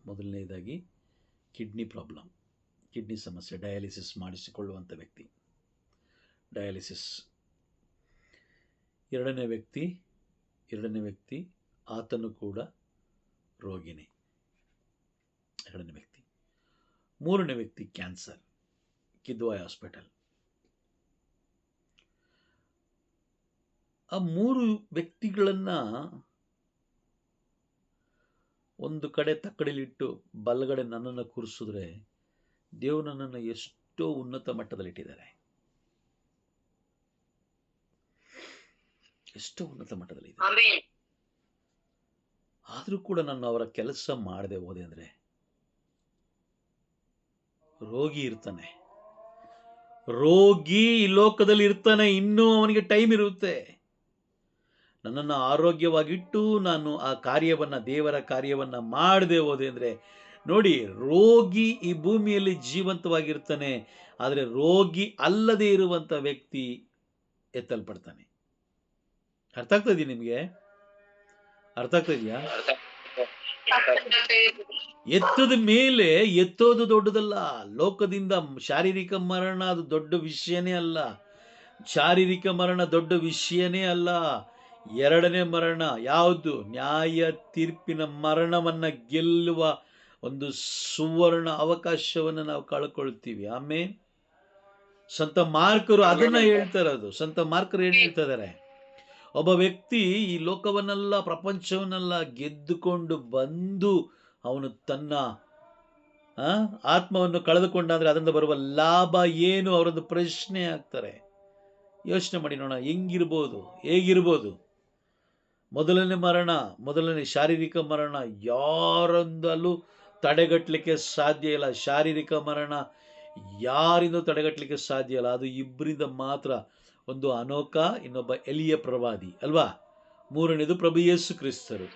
ಮೊದಲನೇದಾಗಿ ಕಿಡ್ನಿ ಪ್ರಾಬ್ಲಮ್, ಕಿಡ್ನಿ ಸಮಸ್ಯೆ, ಡಯಾಲಿಸಿಸ್ ಮಾಡಿಸಿಕೊಳ್ಳುವಂಥ ವ್ಯಕ್ತಿ, ಡಯಾಲಿಸಿಸ್. ಎರಡನೇ ವ್ಯಕ್ತಿ ಆತನು ಕೂಡ ರೋಗಿನೇ, ಎರಡನೇ ವ್ಯಕ್ತಿ. ಮೂರನೇ ವ್ಯಕ್ತಿ ಕ್ಯಾನ್ಸರ್, ಕಿದ್ವಾಯ್ ಹಾಸ್ಪಿಟಲ್. ಆ 3 ವ್ಯಕ್ತಿಗಳನ್ನ ಒಂದು ಕಡೆ ತಕ್ಕಡಿಲಿಟ್ಟು ಬಲಗಡೆ ನನ್ನನ್ನು ಕೂರಿಸಿದ್ರೆ ದೇವರು ನನ್ನನ್ನು ಎಷ್ಟೋ ಉನ್ನತ ಮಟ್ಟದಲ್ಲಿಟ್ಟಿದ್ದಾರೆ. ಎಷ್ಟೋ ಉನ್ನತ ಮಟ್ಟದಲ್ಲಿ ಇದೆ. ಆದರೂ ಕೂಡ ನಾನು ಅವರ ಕೆಲಸ ಮಾಡದೆ ಹೋದೆ ಅಂದ್ರೆ, ರೋಗಿ ಇರ್ತಾನೆ, ರೋಗಿ ಈ ಲೋಕದಲ್ಲಿ ಇರ್ತಾನೆ, ಇನ್ನೂ ಅವನಿಗೆ ಟೈಮ್ ಇರುತ್ತೆ. ನನ್ನನ್ನು ಆರೋಗ್ಯವಾಗಿಟ್ಟು ನಾನು ಆ ಕಾರ್ಯವನ್ನ, ದೇವರ ಕಾರ್ಯವನ್ನ ಮಾಡದೆ ಹೋದೆ ಅಂದ್ರೆ ನೋಡಿ, ರೋಗಿ ಈ ಭೂಮಿಯಲ್ಲಿ ಜೀವಂತವಾಗಿರ್ತಾನೆ, ಆದರೆ ರೋಗಿ ಅಲ್ಲದೆ ಇರುವಂಥ ವ್ಯಕ್ತಿ ಎತ್ತಲ್ಪಡ್ತಾನೆ. ಅರ್ಥ ಆಗ್ತಾ ಇದೆಯಾ ನಿಮಗೆ? ಅರ್ಥ ಆಗ್ತಾ ಇದೆಯಾ? ಎತ್ತದ ಮೇಲೆ ಎತ್ತೋದು ದೊಡ್ಡದಲ್ಲ. ಲೋಕದಿಂದ ಶಾರೀರಿಕ ಮರಣ ಅದು ದೊಡ್ಡ ವಿಷಯನೇ ಅಲ್ಲ. ಶಾರೀರಿಕ ಮರಣ ದೊಡ್ಡ ವಿಷಯನೇ ಅಲ್ಲ. ಎರಡನೇ ಮರಣ ಯಾವುದು? ನ್ಯಾಯ ತೀರ್ಪಿನ ಮರಣವನ್ನ ಗೆಲ್ಲುವ ಒಂದು ಸುವರ್ಣ ಅವಕಾಶವನ್ನು ನಾವು ಕಳ್ಕೊಳ್ತೀವಿ. ಆಮೇಲೆ ಸಂತ ಮಾರ್ಕರು ಅದನ್ನ ಹೇಳ್ತಾರದು. ಸಂತ ಮಾರ್ಕರು ಏನು ಹೇಳ್ತಾ ಇದ್ದಾರೆ? ಒಬ್ಬ ವ್ಯಕ್ತಿ ಈ ಲೋಕವನ್ನೆಲ್ಲ ಪ್ರಪಂಚವನ್ನೆಲ್ಲ ಗೆದ್ದುಕೊಂಡು ಬಂದು ಅವನು ತನ್ನ ಆತ್ಮವನ್ನು ಕಳೆದುಕೊಂಡಾದ್ರೆ ಅದರಿಂದ ಬರುವ ಲಾಭ ಏನು? ಅವರೊಂದು ಪ್ರಶ್ನೆ ಆಗ್ತಾರೆ. ಯೋಚನೆ ಮಾಡಿ ನೋಡೋಣ, ಹೇಗಿರ್ಬೋದು? ಮೊದಲನೇ ಮರಣ, ಮೊದಲನೇ ಶಾರೀರಿಕ ಮರಣ ಯಾರಿಂದಲೂ ತಡೆಗಟ್ಟಲಿಕ್ಕೆ ಸಾಧ್ಯ ಇಲ್ಲ. ಶಾರೀರಿಕ ಮರಣ ಯಾರಿಂದ ತಡೆಗಟ್ಟಲಿಕ್ಕೆ ಸಾಧ್ಯ ಇಲ್ಲ. ಅದು ಇಬ್ಬರಿಂದ ಮಾತ್ರ. ಒಂದು ಅನೋಕ, ಇನ್ನೊಬ್ಬ ಎಲಿಯ ಪ್ರವಾದಿ ಅಲ್ವಾ? ಮೂರನೇದು ಪ್ರಭು ಯೇಸು ಕ್ರಿಸ್ತರು.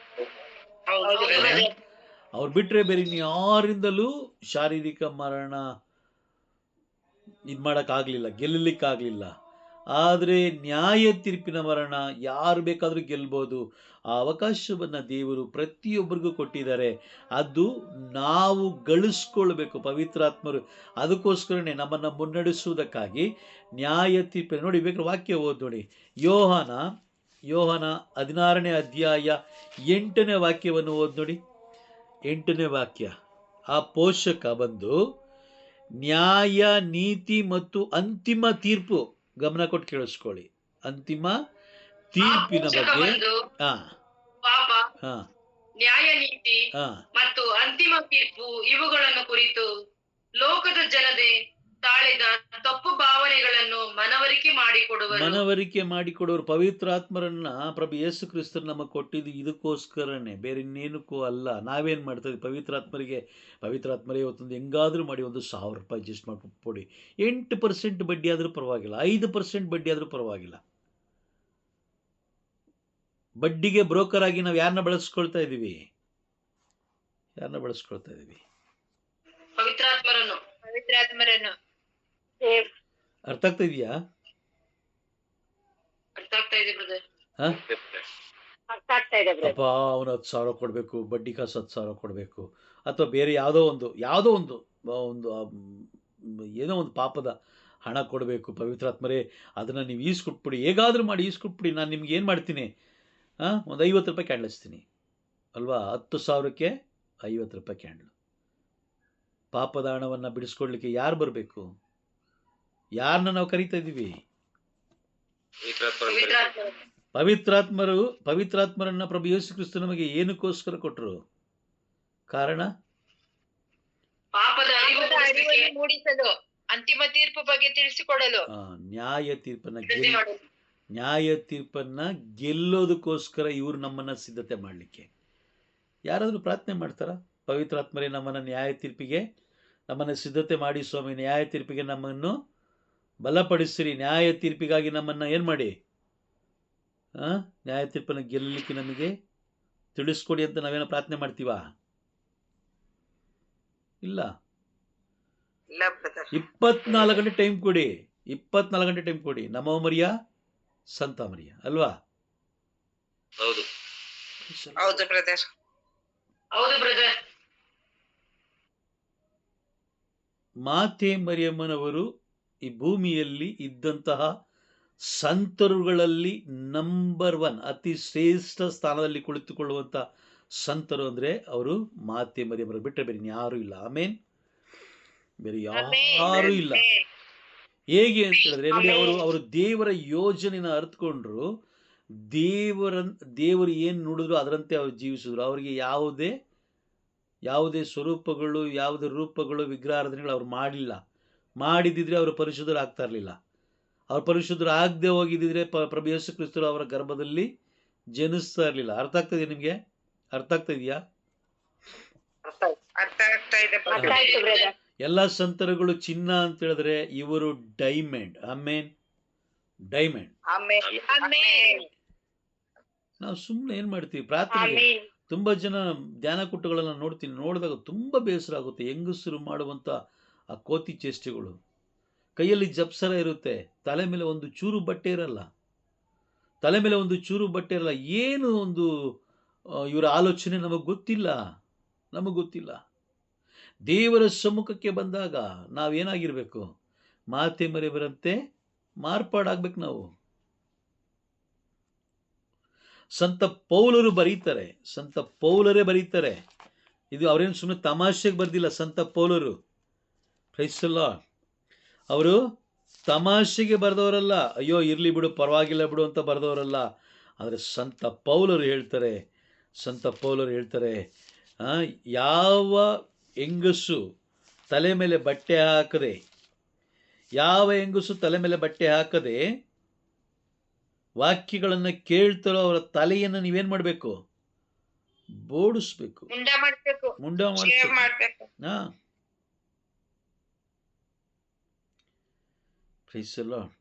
ಅವ್ರು ಬಿಟ್ರೆ ಬೇರೆ ಯಾರಿಂದಲೂ ಶಾರೀರಿಕ ಮರಣ ಮಾಡೋಕ್ಕಾಗಲಿಲ್ಲ, ಗೆಲ್ಲಲಿಕ್ಕಾಗಲಿಲ್ಲ. ಆದರೆ ನ್ಯಾಯ ತೀರ್ಪಿನ ಮರಣ ಯಾರು ಬೇಕಾದರೂ ಗೆಲ್ಬೋದು. ಆ ಅವಕಾಶವನ್ನು ದೇವರು ಪ್ರತಿಯೊಬ್ಬರಿಗೂ ಕೊಟ್ಟಿದ್ದಾರೆ. ಅದು ನಾವು ಗಳಿಸ್ಕೊಳ್ಬೇಕು. ಪವಿತ್ರಾತ್ಮರು ಅದಕ್ಕೋಸ್ಕರನೇ ನಮ್ಮನ್ನು ಮುನ್ನಡೆಸುವುದಕ್ಕಾಗಿ ನ್ಯಾಯ ತೀರ್ಪಿನ ನೋಡಿ, ಬೇಕಾದ್ರೆ ವಾಕ್ಯ ಓದ್ ನೋಡಿ. ಯೋಹಾನ 16ನೇ ಅಧ್ಯಾಯ 8ನೇ ವಾಕ್ಯವನ್ನು ಓದ್ ನೋಡಿ. 8ನೇ ವಾಕ್ಯ. ಆ ಪೋಷಕ ಬಂದು ನ್ಯಾಯ, ನೀತಿ ಮತ್ತು ಅಂತಿಮ ತೀರ್ಪು, ಗಮನ ಕೊಟ್ಟು ಕೇಳಿಸ್ಕೊಳ್ಳಿ, ಅಂತಿಮ ತೀರ್ಪಿನ ಬಗ್ಗೆ ಪಾಪ, ನ್ಯಾಯ, ನೀತಿ ಮತ್ತು ಅಂತಿಮ ತೀರ್ಪು ಇವುಗಳನ್ನು ಕುರಿತು ಲೋಕದ ಜನತೆ ತಾಳಿದ ತಪ್ಪು ಭಾವನೆಗಳನ್ನು ಮನವರಿಕೆ ಮಾಡಿಕೊಡುವರು. ಪವಿತ್ರಾತ್ಮರನ್ನ ಪ್ರಭು ಯೇಸು ಕ್ರಿಸ್ತರು ನಮಗೆ ಕೊಟ್ಟಿದ್ದು ಇದಕ್ಕೋಸ್ಕರನೇ, ಬೇರೆ ಇನ್ನೇನಕ್ಕೂ ಅಲ್ಲ. ನಾವೇನು ಮಾಡ್ತೀವಿ? ಪವಿತ್ರಾತ್ಮರೇ ಇವತ್ತೊಂದು ಹೆಂಗಾದರೂ ಮಾಡಿ ಒಂದು 1000 ರೂಪಾಯಿ ಅಡ್ಜಸ್ಟ್ ಮಾಡಿಕೊಡಿ. 8% ಬಡ್ಡಿ ಆದರೂ ಪರವಾಗಿಲ್ಲ, 5% ಬಡ್ಡಿ ಆದರೂ ಪರವಾಗಿಲ್ಲ. ಬಡ್ಡಿಗೆ ಬ್ರೋಕರ್ ಆಗಿ ನಾವು ಯಾರನ್ನ ಬಳಸ್ಕೊಳ್ತಾ ಇದ್ದೀವಿ? ಪವಿತ್ರಾತ್ಮರನ್ನು. ಅರ್ಥ ಆಗ್ತಾ ಇದೆಯಾ? ಅಪ್ಪ ಅವನು 10,000 ಕೊಡಬೇಕು, ಬಡ್ಡಿ ಕಾಸು 10,000 ಕೊಡಬೇಕು, ಅಥವಾ ಬೇರೆ ಯಾವುದೋ ಒಂದು ಏನೋ ಒಂದು ಪಾಪದ ಹಣ ಕೊಡಬೇಕು. ಪವಿತ್ರಾತ್ಮರೇ ಅದನ್ನು ನೀವು ಈಸ್ಕೊಟ್ಬಿಡಿ, ಹೇಗಾದರೂ ಮಾಡಿ ಈಸ್ಕೊಟ್ಬಿಡಿ, ನಾನು ನಿಮ್ಗೆ ಏನು ಮಾಡ್ತೀನಿ, ಒಂದು 50 ರೂಪಾಯಿ ಕ್ಯಾಂಡಲ್ ಹಚ್ತೀನಿ ಅಲ್ವಾ? 10,000ಕ್ಕೆ 50 ರೂಪಾಯಿ ಕ್ಯಾಂಡಲ್. ಪಾಪದ ಹಣವನ್ನು ಬಿಡಿಸ್ಕೊಡ್ಲಿಕ್ಕೆ ಯಾರು ಬರಬೇಕು? ಯಾರನ್ನ ನಾವು ಕರೀತಾ ಇದ್ದೀವಿ? ಪವಿತ್ರಾತ್ಮರನ್ನ ಪ್ರಭು ಯೇಸು ಕ್ರಿಸ್ತ ನಮಗೆ ಏನಕ್ಕೋಸ್ಕರ ಕೊಟ್ಟರು? ಕಾರಣ ಮೂಡಿಸಲು, ಅಂತಿಮ ತೀರ್ಪು ಬಗ್ಗೆ ತಿಳಿಸಿಕೊಡಲು, ನ್ಯಾಯ ತೀರ್ಪನ್ನ ಗೆಲ್ಲೋದಕ್ಕೋಸ್ಕರ ಇವರು ನಮ್ಮನ್ನ ಸಿದ್ಧತೆ ಮಾಡಲಿಕ್ಕೆ. ಯಾರಾದರೂ ಪ್ರಾರ್ಥನೆ ಮಾಡ್ತಾರ? ಪವಿತ್ರಾತ್ಮರೇ ನಮ್ಮನ್ನ ನ್ಯಾಯ ತೀರ್ಪಿಗೆ ನಮ್ಮನ್ನು ಸಿದ್ಧತೆ ಮಾಡಿ ಸ್ವಾಮಿ, ನ್ಯಾಯ ತೀರ್ಪಿಗೆ ನಮ್ಮನ್ನು ಬಲಪಡಿಸಿರಿ, ನ್ಯಾಯ ತೀರ್ಪಿಗಾಗಿ ನಮ್ಮನ್ನು ಏನು ಮಾಡಿ, ನ್ಯಾಯ ತೀರ್ಪನ್ನು ಗೆಲ್ಲಲಿಕ್ಕೆ ನಮಗೆ ತಿಳಿಸ್ಕೊಡಿ ಅಂತ ನಾವೇನೋ ಪ್ರಾರ್ಥನೆ ಮಾಡ್ತೀವಾ? ಇಲ್ಲ. 24 ಗಂಟೆ ಟೈಮ್ ಕೊಡಿ, 24 ಗಂಟೆ ಟೈಮ್ ಕೊಡಿ. ನಮೋ ಮರಿಯ ಸಂತ ಮರಿಯ ಅಲ್ವಾ? ಹೌದು ಬ್ರದರ್. ಮಾತೆ ಮರಿಯಮ್ಮನವರು ಈ ಭೂಮಿಯಲ್ಲಿ ಇದ್ದಂತಹ ಸಂತರುಗಳಲ್ಲಿ ನಂಬರ್ 1, ಅತಿ ಶ್ರೇಷ್ಠ ಸ್ಥಾನದಲ್ಲಿ ಕುಳಿತುಕೊಳ್ಳುವಂಥ ಸಂತರು ಅಂದರೆ ಅವರು ಮಾತೆ ಮರಿಯಮ್ಮರು ಬಿಟ್ಟರೆ ಬೇರೆ ಯಾರೂ ಇಲ್ಲ. ಆಮೇನ್. ಬೇರೆ ಯಾರೂ ಇಲ್ಲ. ಹೇಗೆ ಅಂತ ಹೇಳಿದ್ರೆ ನೋಡಿ, ಅವರು ದೇವರ ಯೋಜನೆನ ಅರ್ಥಕೊಂಡ್ರು. ದೇವರು ಏನು ನುಡಿದ್ರು ಅದರಂತೆ ಅವ್ರು ಜೀವಿಸಿದ್ರು. ಅವರಿಗೆ ಯಾವುದೇ ಸ್ವರೂಪಗಳು, ಯಾವುದೇ ರೂಪಗಳು, ವಿಗ್ರಹಾರಾಧನೆಗಳು ಅವ್ರು ಮಾಡಿದಿದ್ರೆ ಅವರು ಪರಿಶುದ್ಧರು ಆಗ್ತಾ ಇರಲಿಲ್ಲ. ಅವ್ರು ಪರಿಶುದ್ಧರು ಆಗದೆ ಹೋಗಿದ್ದಿದ್ರೆ ಪ್ರಭು ಯೇಸು ಕ್ರಿಸ್ತರು ಅವರ ಗರ್ಭದಲ್ಲಿ ಜನಿಸ್ತಾ ಇರಲಿಲ್ಲ. ಅರ್ಥ ಆಗ್ತದೆ ನಿಮಗೆ? ಅರ್ಥ ಆಗ್ತಾ ಇದೆಯಾ? ಎಲ್ಲ ಸಂತರುಗಳು ಚಿನ್ನ ಅಂತ ಹೇಳಿದ್ರೆ ಇವರು ಡೈಮಂಡ್. ಆಮೇನ್. ಡೈಮಂಡ್. ನಾವು ಸುಮ್ಮನೆ ಏನು ಮಾಡ್ತೀವಿ? ತುಂಬ ಜನ ಧ್ಯಾನ ಕೂಟಗಳನ್ನು ನೋಡ್ತೀನಿ, ನೋಡಿದಾಗ ತುಂಬ ಬೇಸರ ಆಗುತ್ತೆ. ಹೆಂಗಸರು ಮಾಡುವಂಥ ಆ ಕೋತಿ ಚೇಷ್ಟೆಗಳು. ಕೈಯಲ್ಲಿ ಜಪ್ಸರ ಇರುತ್ತೆ, ತಲೆ ಮೇಲೆ ಒಂದು ಚೂರು ಬಟ್ಟೆ ಇರಲ್ಲ, ತಲೆ ಮೇಲೆ ಒಂದು ಚೂರು ಬಟ್ಟೆ ಇರಲ್ಲ. ಏನು ಒಂದು ಇವರ ಆಲೋಚನೆ ನಮಗೆ ಗೊತ್ತಿಲ್ಲ. ದೇವರ ಸಮ್ಮುಖಕ್ಕೆ ಬಂದಾಗ ನಾವೇನಾಗಿರ್ಬೇಕು? ಮಾತೆ ಮರೆಬರಂತೆ ಮಾರ್ಪಾಡಾಗ್ಬೇಕು ನಾವು. ಸಂತ ಪೌಲರೇ ಬರೀತಾರೆ. ಇದು ಅವರೇನು ಸುಮ್ಮನೆ ತಮಾಷೆಗೆ ಬರ್ದಿಲ್ಲ. ಸಂತ ಪೌಲರು, ಪ್ರೈಸ್ ದಿ ಲಾರ್ಡ್, ಅವರು ತಮಾಷೆಗೆ ಬರೆದವರಲ್ಲ, ಅಯ್ಯೋ ಇರಲಿ ಬಿಡು ಪರವಾಗಿಲ್ಲ ಬಿಡು ಅಂತ ಬರೆದವರಲ್ಲ. ಆದರೆ ಸಂತ ಪೌಲರು ಹೇಳ್ತಾರೆ, ಯಾವ ಹೆಂಗಸು ತಲೆ ಮೇಲೆ ಬಟ್ಟೆ ಹಾಕದೆ ವಾಕ್ಯಗಳನ್ನು ಕೇಳ್ತಾರೋ ಅವರ ತಲೆಯನ್ನು ನೀವೇನು ಮಾಡಬೇಕು? ಬೋಡಿಸ್ಬೇಕು, ಮುಂಡ ಮಾಡಬೇಕು. Praise the lord.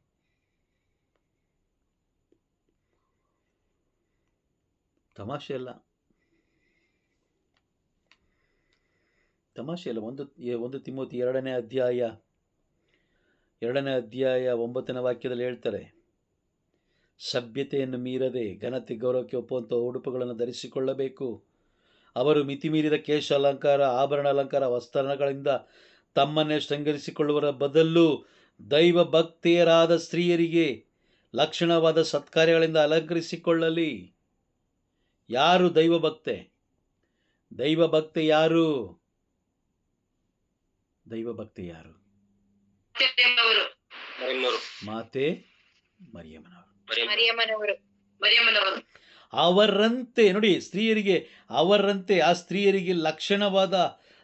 ತಮಾಷೆ ಅಲ್ಲ. ಒಂದು ತಿಮೋತಿ 2ನೇ ಅಧ್ಯಾಯ 9ನೇ ವಾಕ್ಯದಲ್ಲಿ ಹೇಳ್ತಾರೆ, ಸಭ್ಯತೆಯನ್ನು ಮೀರದೆ ಘನತೆ ಗೌರವಕ್ಕೆ ಒಪ್ಪುವಂಥ ಉಡುಪುಗಳನ್ನು ಧರಿಸಿಕೊಳ್ಳಬೇಕು. ಅವರು ಮಿತಿಮೀರಿದ ಕೇಶ ಅಲಂಕಾರ, ಆಭರಣ ಅಲಂಕಾರ, ವಸ್ತ್ರಗಳಿಂದ ತಮ್ಮನ್ನೇ ಶೃಂಗರಿಸಿಕೊಳ್ಳುವರ ಬದಲು ದೈವ ಭಕ್ತೆಯರಾದ ಸ್ತ್ರೀಯರಿಗೆ ಲಕ್ಷಣವಾದ ಸತ್ಕಾರ್ಯಗಳಿಂದ ಅಲಂಕರಿಸಿಕೊಳ್ಳಲಿ. ಯಾರು ದೈವಭಕ್ತೆ? ಯಾರು? ಮಾತೆ ಮರಿಯಮ್ಮನವರು. ಅವರಂತೆ ನೋಡಿ, ಅವರಂತೆ ಆ ಸ್ತ್ರೀಯರಿಗೆ ಲಕ್ಷಣವಾದ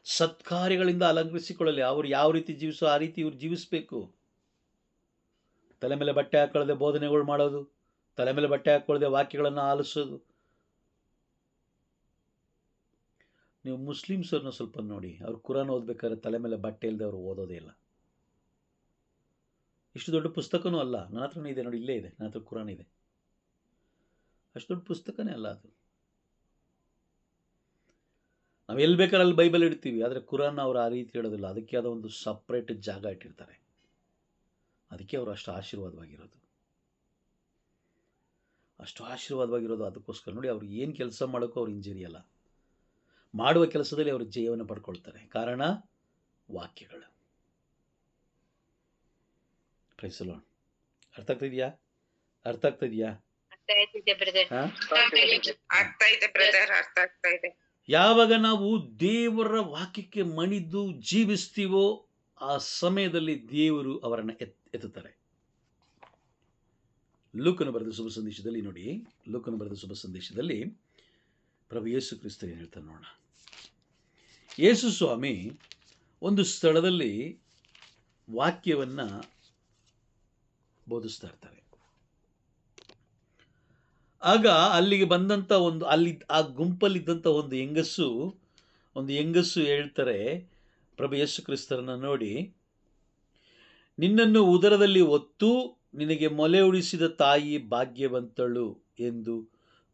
ಸತ್ಕಾರ್ಯಗಳಿಂದ ಅಲಂಕರಿಸಿಕೊಳ್ಳಲಿ. ಅವರು ಯಾವ ರೀತಿ ಜೀವಿಸೋ ಆ ರೀತಿ ಇವ್ರು ಜೀವಿಸಬೇಕು. ತಲೆ ಮೇಲೆ ಬಟ್ಟೆ ಹಾಕೊಳ್ಳದೆ ಬೋಧನೆಗಳು ಮಾಡೋದು, ತಲೆ ಮೇಲೆ ಬಟ್ಟೆ ಹಾಕೊಳ್ಳದೆ ವಾಕ್ಯಗಳನ್ನು ಆಲಿಸೋದು. ನೀವು ಮುಸ್ಲಿಮ್ಸವ್ರನ್ನ ಸ್ವಲ್ಪ ನೋಡಿ, ಅವ್ರು ಕುರಾನ್ ಓದ್ಬೇಕಾದ್ರೆ ತಲೆ ಮೇಲೆ ಬಟ್ಟೆ ಇಲ್ಲದೆ ಅವರು ಓದೋದೇ ಇಲ್ಲ. ಇಷ್ಟು ದೊಡ್ಡ ಪುಸ್ತಕನೂ ಅಲ್ಲ, ನನ್ನ ಹತ್ರನೇ ಇದೆ ನೋಡಿ, ಇಲ್ಲೇ ಇದೆ, ನನ್ನ ಹತ್ರ ಕುರಾನ್ ಇದೆ. ಅಷ್ಟು ದೊಡ್ಡ ಪುಸ್ತಕನೇ ಅಲ್ಲ ಅದು. ನಾವು ಎಲ್ಲಿ ಬೇಕಾದ್ರೆ ಅಲ್ಲಿ ಬೈಬಲ್ ಇಡ್ತೀವಿ, ಆದರೆ ಕುರಾನ್ ಅವರು ಆ ರೀತಿ ಇಡೋದಿಲ್ಲ. ಅದಕ್ಕೆ ಆದ ಒಂದು ಸಪ್ರೇಟ್ ಜಾಗ ಇಟ್ಟಿರ್ತಾರೆ. ಅದಕ್ಕೆ ಅವರು ಅಷ್ಟು ಆಶೀರ್ವಾದವಾಗಿರೋದು. ಅದಕ್ಕೋಸ್ಕರ ನೋಡಿ, ಅವ್ರು ಏನು ಕೆಲಸ ಮಾಡೋಕ್ಕೂ ಅವ್ರು ಇಂಜಿರಿಯಲ್ಲ, ಮಾಡುವ ಕೆಲಸದಲ್ಲಿ ಅವರು ಜಯವನ್ನು ಪಡ್ಕೊಳ್ತಾರೆ. ಕಾರಣ ವಾಕ್ಯಗಳು. Praise the lord. ಅರ್ಥ ಆಗ್ತಿದ್ಯಾ? ಯಾವಾಗ ನಾವು ದೇವರ ವಾಕ್ಯಕ್ಕೆ ಮಣಿದು ಜೀವಿಸ್ತೀವೋ ಆ ಸಮಯದಲ್ಲಿ ದೇವರು ಅವರನ್ನು ಎತ್ತುತ್ತಾರೆ. ಲೂಕನು ಬರೆದ ಶುಭ ಸಂದೇಶದಲ್ಲಿ ನೋಡಿ, ಪ್ರಭು ಯೇಸು ಕ್ರಿಸ್ತ ಏನು ಹೇಳ್ತಾನೆ ನೋಡೋಣ. ಯೇಸು ಸ್ವಾಮಿ ಒಂದು ಸ್ಥಳದಲ್ಲಿ ವಾಕ್ಯವನ್ನು ಬೋಧಿಸ್ತಾ ಇರ್ತಾರೆ. ಆಗ ಅಲ್ಲಿಗೆ ಬಂದಂಥ ಆ ಗುಂಪಲ್ಲಿದ್ದಂಥ ಒಂದು ಹೆಂಗಸು ಹೇಳ್ತಾರೆ ಪ್ರಭು ಯೇಸು ಕ್ರಿಸ್ತರನ್ನು ನೋಡಿ, ನಿನ್ನನ್ನು ಉದರದಲ್ಲಿ ಹೊತ್ತು ನಿನಗೆ ಮೊಲೆ ಉಡಿಸಿದ ತಾಯಿ ಭಾಗ್ಯವಂತಳು ಎಂದು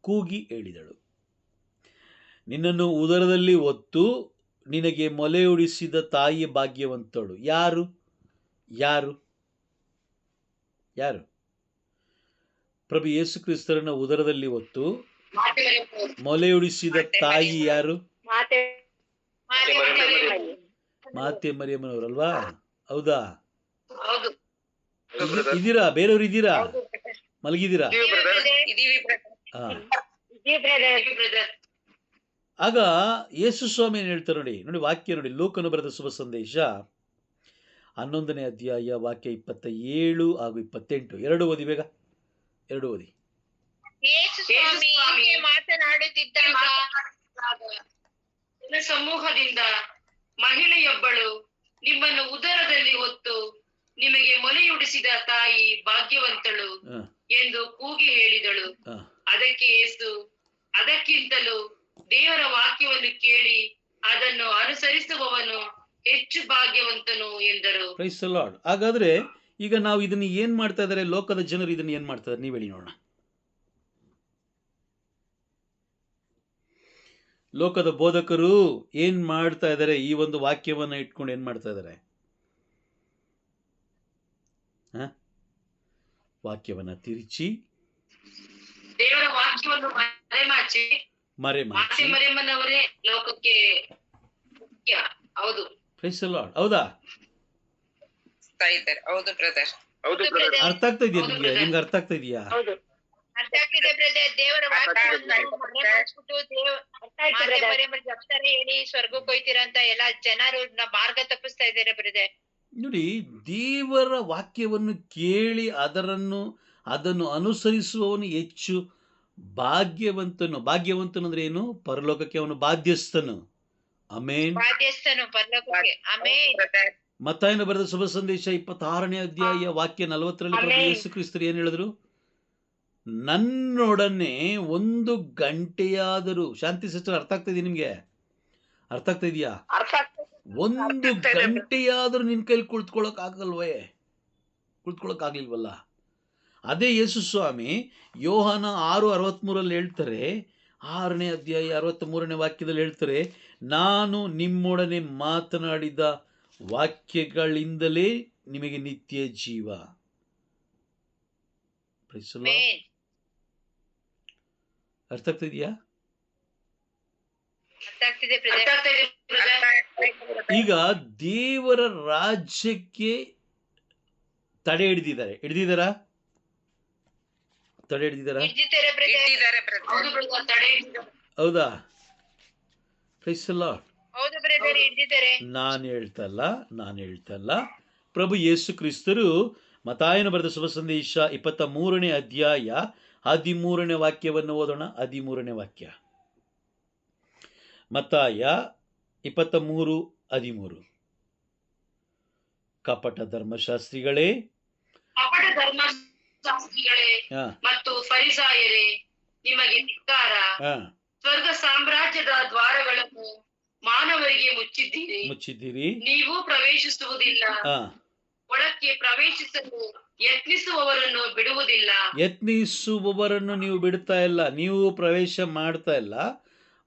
ಕೂಗಿ ಹೇಳಿದಳು. ನಿನ್ನನ್ನು ಉದರದಲ್ಲಿ ಹೊತ್ತು ನಿನಗೆ ಮೊಲೆ ಉಡಿಸಿದ ತಾಯಿ ಭಾಗ್ಯವಂತಳು. ಯಾರು? ಪ್ರಭು ಯೇಸು ಕ್ರಿಸ್ತರನ್ನ ಉದರದಲ್ಲಿ ಹೊತ್ತು ಮೊಲೆ ಉಡಿಸಿದ ತಾಯಿ ಯಾರು? ಮಾತೆ ಮರಿಯಮ್ಮನವರಲ್ವಾ? ಹೌದಾ? ಇದ್ದೀರಾ? ಬೇರೆಯವರು ಇದ್ದೀರಾ? ಮಲಗಿದ್ದೀರಾ? ಆಗ ಯೇಸು ಸ್ವಾಮಿ ಏನು ಹೇಳ್ತಾರೆ ನೋಡಿ ವಾಕ್ಯ ನೋಡಿ, ಲೂಕನು ಬರೆದ ಶುಭ ಸಂದೇಶ 11ನೇ ಅಧ್ಯಾಯ ವಾಕ್ಯ 27 ಹಾಗೂ 28. ಎರಡು ಓದಿ ಬೇಗ, ಎರಡು ಓದಿ. ಸಮೂಹದಿಂದ ಮಹಿಳೆಯೊಬ್ಬಳು ನಿಮ್ಮನ್ನು ಉದರದಲ್ಲಿ ಹೊತ್ತು ನಿಮಗೆ ಮೊಲೆಯುಡಿಸಿದ ತಾಯಿ ಭಾಗ್ಯವಂತಳು ಎಂದು ಕೂಗಿ ಹೇಳಿದಳು. ಅದಕ್ಕೆ ಯೇಸು, ಅದಕ್ಕಿಂತಲೂ ದೇವರ ವಾಕ್ಯವನ್ನು ಕೇಳಿ ಅದನ್ನು ಅನುಸರಿಸುವವನು ಹೆಚ್ಚು ಭಾಗ್ಯವಂತನು ಎಂದರು. Praise the lord. ಹಾಗಾದ್ರೆ ಈಗ ನಾವು ಇದನ್ನ ಏನ್ ಮಾಡ್ತಾ ಇದ್ದಾರೆ? ಲೋಕದ ಜನರು ಇದನ್ನ ಏನ್ ಮಾಡ್ತಾ ಇದ್ದಾರೆ? ನೀವು ಹೇಳಿ ನೋಡೋಣ. ಲೋಕದ ಬೋಧಕರು ಏನ್ ಮಾಡ್ತಾ ಇದ್ದಾರೆ? ಈ ಒಂದು ವಾಕ್ಯವನ್ನ ಇಟ್ಕೊಂಡು ಏನ್ ಮಾಡ್ತಾ ಇದ್ದಾರೆ? ವಾಕ್ಯವನ್ನ ತಿರುಚಿ ದೇವರ ವಾಕ್ಯವನ್ನು ಮರೆಮಾಚಿ ಮರೆಮನವರೇ ಲೋಕಕ್ಕೆ ಮುಖ್ಯ. ಹೌದು, ಪ್ರೈಸ್ ದಿ ಲಾರ್ಡ್. ಹೌದಾ? ಹೌದು ಬ್ರದರ್. ಹೌದು ಬ್ರದರ್. ಅರ್ಥ ಆಗ್ತಾ ಇದೆಯಾ ನಿಮ್ಗೆ? ನಿಮ್ಗೆ ಅರ್ಥ ಆಗ್ತಾ ಇದೆಯಾ? ಅರ್ಥ ಆಗ್ತಿದೆ ಬ್ರದರ್. ದೇವರ ವಾಕ್ಯವನ್ನು ಜಪ್ತಾರೆ ಹೇಳಿ ಸ್ವರ್ಗಕ್ಕೆ ಹೋಯ್ತೀರಾ ಅಂತ ಎಲ್ಲ ಜನರು ಮಾರ್ಗ ತಪ್ಪಿಸ್ತಾ ಇದ್ದಾರೆ ಬ್ರದರ್. ನೋಡಿ, ದೇವರ ವಾಕ್ಯವನ್ನು ಕೇಳಿ ಅದನ್ನು ಅನುಸರಿಸುವವನು ಹೆಚ್ಚು ಭಾಗ್ಯವಂತನು. ಭಾಗ್ಯವಂತನು ಅಂದ್ರೆ ಏನು? ಪರಲೋಕಕ್ಕೆ ಅವನು ಬಾಧ್ಯಸ್ಥನು. ಆಮೆನ್. ಬಾಧ್ಯಸ್ಥನು ಪರಲೋಕಕ್ಕೆ. ಆಮೆನ್. ಮತ್ತಾಯನ ಬರೆದ ಶುಭ ಸಂದೇಶ 26ನೇ ಅಧ್ಯಾಯ ವಾಕ್ಯ 40ರಲ್ಲಿ ಪ್ರಭು ಯೇಸು ಕ್ರಿಸ್ತರು ಏನ್ ಹೇಳಿದ್ರು? ನನ್ನೊಡನೆ 1 ಗಂಟೆಯಾದರೂ, ಶಾಂತಿ ಸಿಸ್ಟರ್ ಅರ್ಥ ಆಗ್ತಾ ಇದೆಯಾ ನಿಮ್ಗೆ? ಅರ್ಥ ಆಗ್ತಾ ಇದೆಯಾ? 1 ಗಂಟೆಯಾದರೂ ನಿನ್ ಕೈಲಿ ಕುಳಿತುಕೊಳ್ಳಕ್ ಆಗ್ಲಿಲ್ವಲ್ಲ? ಅದೇ ಯೇಸು ಸ್ವಾಮಿ ಯೋಹಾನ 6:63 ಹೇಳ್ತಾರೆ, 6ನೇ ಅಧ್ಯಾಯ 63ನೇ ವಾಕ್ಯದಲ್ಲಿ ಹೇಳ್ತಾರೆ, ನಾನು ನಿಮ್ಮೊಡನೆ ಮಾತನಾಡಿದ ವಾಕ್ಯಗಳಿಂದಲೇ ನಿಮಗೆ ನಿತ್ಯ ಜೀವ. ಅರ್ಥ ಆಗ್ತಿದ್ಯಾ? ಈಗ ದೇವರ ರಾಜ್ಯಕ್ಕೆ ತಡೆ ಹಿಡಿದಿದ್ದಾರಾ? ಹೌದಾ? Praise the lord. ನಾನು ಹೇಳ್ತಲ್ಲ, ಪ್ರಭು ಯೇಸು ಕ್ರಿಸ್ತರು ಮತ್ತಾಯನ ಬರೆದ ಶುಭ ಸಂದೇಶ 23ನೇ ಅಧ್ಯಾಯ 13ನೇ ವಾಕ್ಯವನ್ನು ಓದೋಣ. 13ನೇ ವಾಕ್ಯ, ಮತ್ತಾಯ 23:13. ಕಪಟ ಧರ್ಮಶಾಸ್ತ್ರಿಗಳೇ ಮತ್ತು ಫರಿಸಾಯರೇ, ನಿಮಗೆ ಧಿಕ್ಕಾರ. ಸ್ವರ್ಗ ಸಾಮ್ರಾಜ್ಯದ ದ್ವಾರಗಳನ್ನು ಮಾನವರಿಗೆ ಮುಚ್ಚಿದ್ದೀರಿ, ನೀವು ಪ್ರವೇಶಿಸುವುದಿಲ್ಲ. ಒಳಕ್ಕೆ ಪ್ರವೇಶಿಸಲು ಯತ್ನಿಸುವವರನ್ನು ಬಿಡುವುದಿಲ್ಲ. ಯತ್ನಿಸುವವರನ್ನು ನೀವು ಬಿಡ್ತಾ ಇಲ್ಲ, ನೀವು ಪ್ರವೇಶ ಮಾಡ್ತಾ ಇಲ್ಲ.